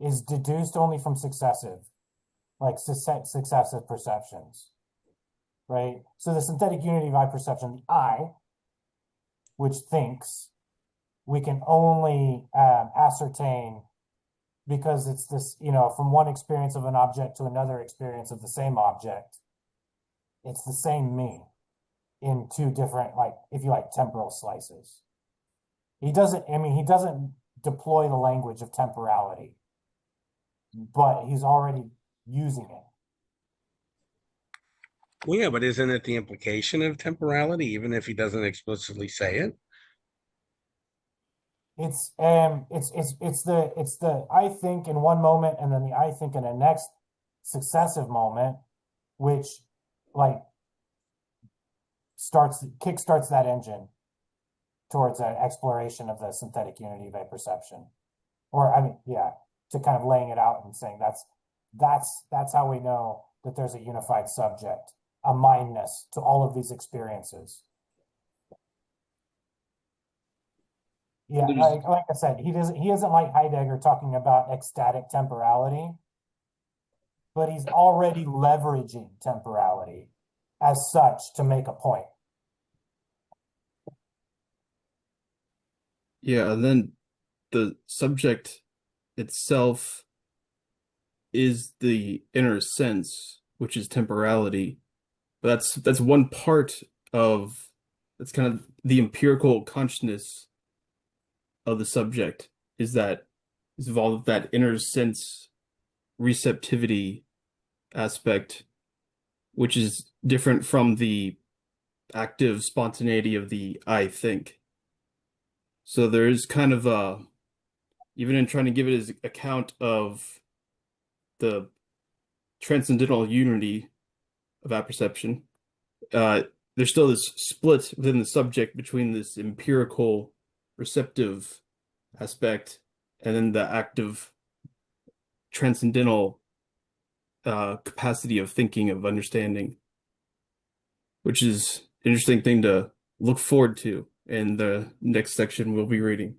is deduced only from successive perceptions, right? So the synthetic unity of I perception, the I, which thinks, we can only ascertain because it's this, from one experience of an object to another experience of the same object. It's the same me in two different, if you like, temporal slices. He doesn't deploy the language of temporality, but he's already using it. Well, yeah, but isn't it the implication of temporality, even if he doesn't explicitly say it? it's the I think in one moment and then the I think in the next successive moment, which like kickstarts that engine towards an exploration of the synthetic unity of a perception. Or I mean, yeah, to kind of laying it out and saying that's how we know that there's a unified subject, a mindness to all of these experiences. Yeah, like I said, he isn't like Heidegger talking about ecstatic temporality, but he's already leveraging temporality as such to make a point. Yeah, and then the subject itself is the inner sense, which is temporality. But that's one part of that's kind of the empirical consciousness of the subject is involved with that inner sense receptivity aspect, which is different from the active spontaneity of the I think. So there is kind of even in trying to give it his account of the transcendental unity of apperception, there's still this split within the subject between this empirical receptive aspect and then the active transcendental capacity of thinking, of understanding, which is an interesting thing to look forward to in the next section we'll be reading.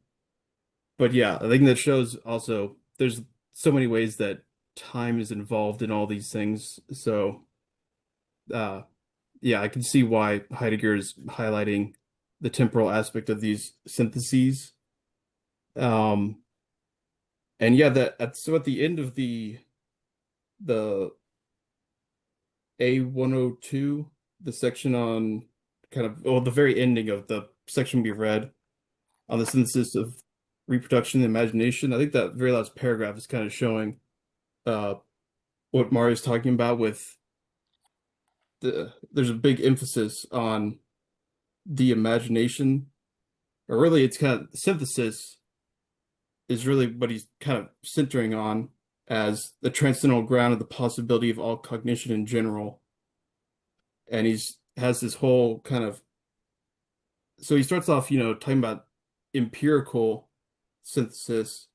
But yeah, I think that shows also there's so many ways that time is involved in all these things. So yeah, I can see why Heidegger is highlighting the temporal aspect of these syntheses. And yeah, so at the end of the A102, the section on the very ending of the section we read on the synthesis of reproduction and imagination, I think that very last paragraph is kind of showing what Mario's talking about with there's a big emphasis on the imagination, or really it's kind of synthesis is really what he's kind of centering on as the transcendental ground of the possibility of all cognition in general. And has this whole kind of, so he starts off, talking about empirical synthesis,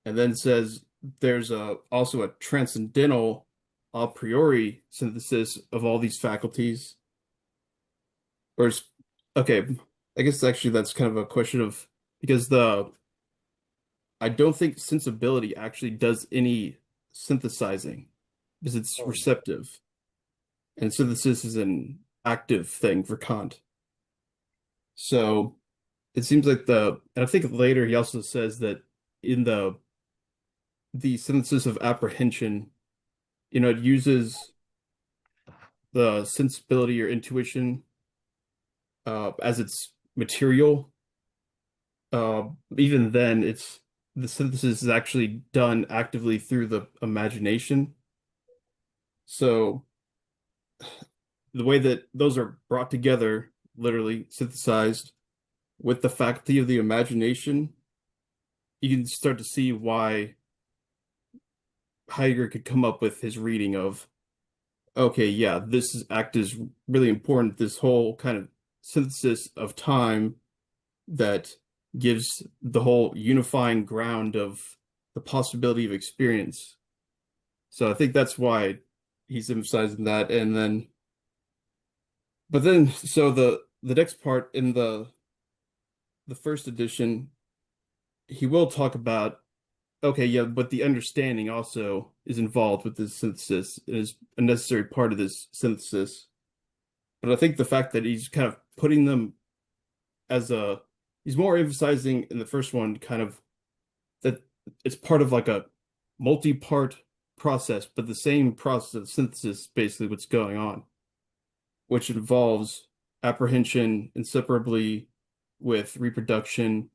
and then says there's also a transcendental a priori synthesis of all these faculties. Okay, I guess actually that's kind of a question of, because I don't think sensibility actually does any synthesizing because it's receptive, and synthesis is an active thing for Kant. So it seems like and I think later he also says that in the synthesis of apprehension, it uses the sensibility or intuition as its material. Even then, the synthesis is actually done actively through the imagination. So the way that those are brought together, literally synthesized with the faculty of the imagination, you can start to see why Heidegger could come up with his reading of, okay, yeah, this act is really important. This whole kind of synthesis of time that gives the whole unifying ground of the possibility of experience. So I think that's why he's emphasizing that. So the next part in the first edition, he will talk about, okay, yeah, but the understanding also is involved with this synthesis. It is a necessary part of this synthesis. But I think the fact that he's kind of putting them he's more emphasizing in the first one kind of that it's part of like a multi-part process, but the same process of synthesis, basically what's going on, which involves apprehension inseparably with reproduction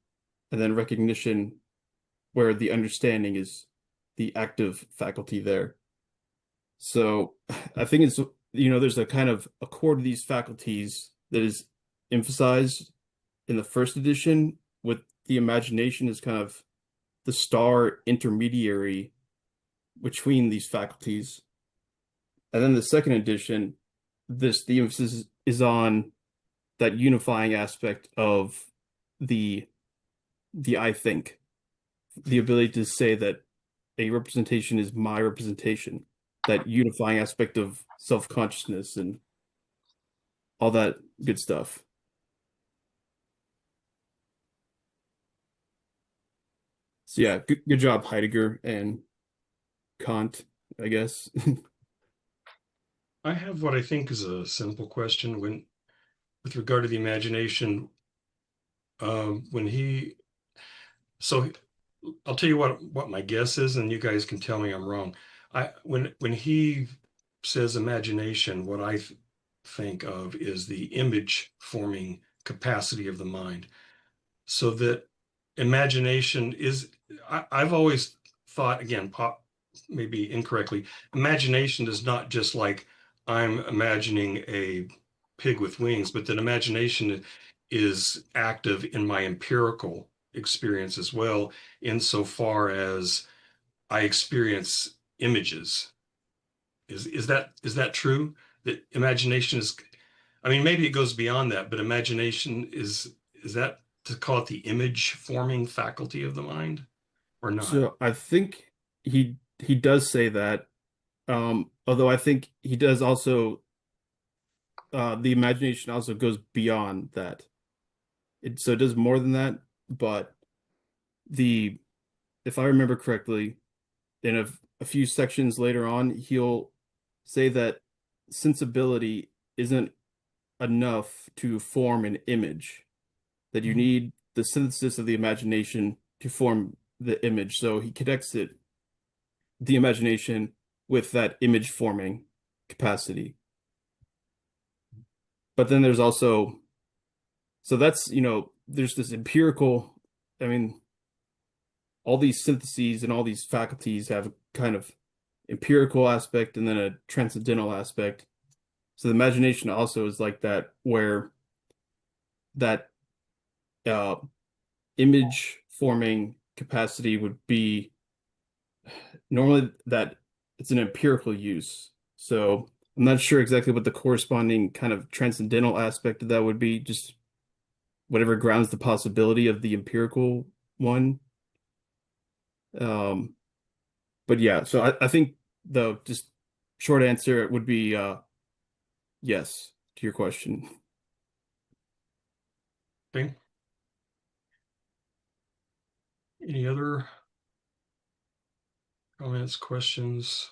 and then recognition, where the understanding is the active faculty there. So I think it's, there's a kind of accord of these faculties that is emphasized in the first edition with the imagination is kind of the star intermediary between these faculties. And then the second edition, the emphasis is on that unifying aspect of the I think, the ability to say that a representation is my representation, that unifying aspect of self-consciousness and all that good stuff. So yeah, good job, Heidegger and Kant, I guess. I have what I think is a simple question with regard to the imagination. When he, so I'll tell you what my guess is, and you guys can tell me I'm wrong. When he says imagination, what I think of is the image forming capacity of the mind. So that imagination is, I've always thought, again, maybe incorrectly, imagination is not just like I'm imagining a pig with wings, but that imagination is active in my empirical experience as well, insofar as I experience images. Is that true? That imagination is, I mean, maybe it goes beyond that, but imagination is that to call it the image forming faculty of the mind or not? So I think he does say that. Although I think he does also the imagination also goes beyond that. So it does more than that, but the if I remember correctly, in a few sections later on, he'll say that sensibility isn't enough to form an image, that you need the synthesis of the imagination to form the image. So he connects the imagination with that image forming capacity. But then there's also, so that's, there's this empirical, I mean, all these syntheses and all these faculties have a kind of empirical aspect and then a transcendental aspect. So the imagination also is like that, where that image forming capacity would be normally that it's an empirical use. So I'm not sure exactly what the corresponding kind of transcendental aspect of that would be, just whatever grounds the possibility of the empirical one. But yeah, so I think the just short answer would be yes to your question. Okay. Any other comments, questions?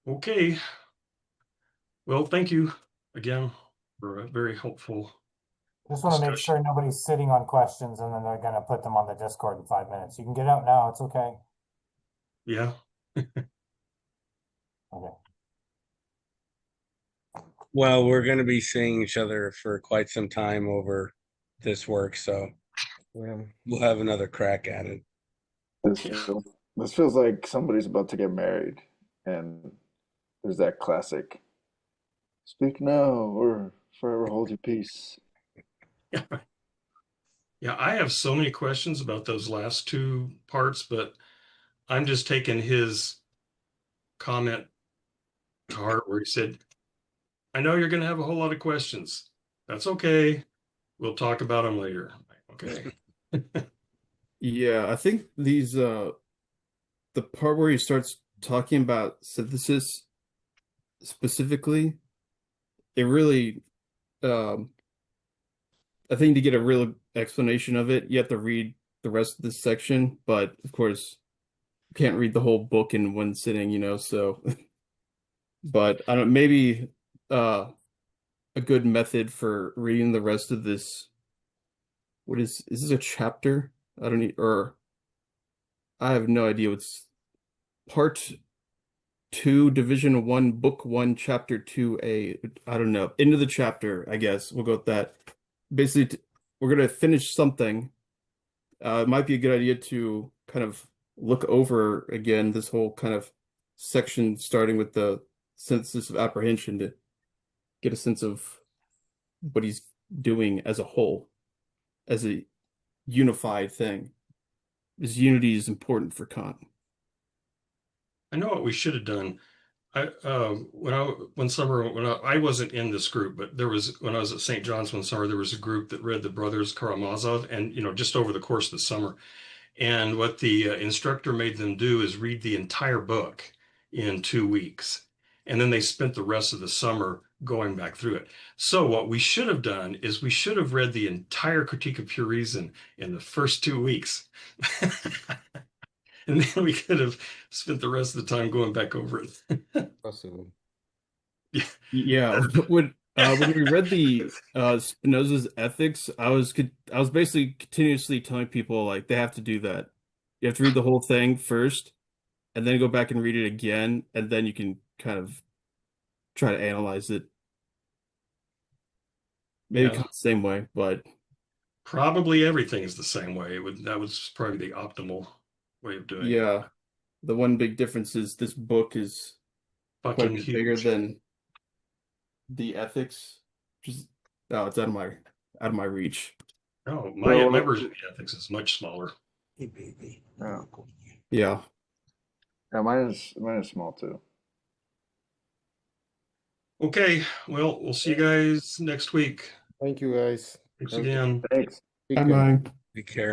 Okay. Well, thank you again for a very helpful Just want to make discussion. sure nobody's sitting on questions and then they're going to put them on the Discord in 5 minutes. You can get out now. It's okay. Yeah. Okay. Well, we're going to be seeing each other for quite some time over this work, so Yeah. we'll have another crack at it. This feels like somebody's about to get married, and there's that classic "Speak now or forever hold your peace." Yeah. Yeah, I have so many questions about those last two parts, but I'm just taking his comment to heart where he said, I know you're going to have a whole lot of questions. That's okay. We'll talk about them later. Okay. Yeah, I think these the part where he starts talking about synthesis specifically, it really I think to get a real explanation of it, you have to read the rest of this section, but of course you can't read the whole book in one sitting, so but I don't maybe a good method for reading the rest of this. What is this a chapter? I don't need, or I have no idea what's part 2, division 1, book 1, chapter 2A. I don't know. Into the chapter, I guess. We'll go with that. Basically, we're going to finish something. It might be a good idea to kind of look over again this whole kind of section, starting with the synthesis of apprehension, to get a sense of what he's doing as a whole, as a unified thing. This unity is important for Kant. I know what we should have done. One summer when I wasn't in this group, but there was when I was at St. John's one summer, there was a group that read the Brothers Karamazov, and just over the course of the summer. And what the instructor made them do is read the entire book in 2 weeks, and then they spent the rest of the summer going back through it. So what we should have done is we should have read the entire Critique of Pure Reason in the first 2 weeks. And then we could have spent the rest of the time going back over it. Possible. Yeah, when we read the Spinoza's Ethics, I was basically continuously telling people like they have to do that. You have to read the whole thing first, and then go back and read it again, and then you can kind of try to analyze it. Maybe Yeah. the same way, but Probably everything is the same way. That was probably the optimal way of doing it. yeah, the one big difference is this book is quite a Fucking bit bigger huge. than the Ethics. Just oh, it's out of my reach. No, So- my version of the ethics is much smaller. Yeah. Yeah. Yeah, mine is small too. Okay, well, we'll see you guys next week. Thank you, guys. Thanks Okay. again. Thanks. Take Bye care. bye. Take care.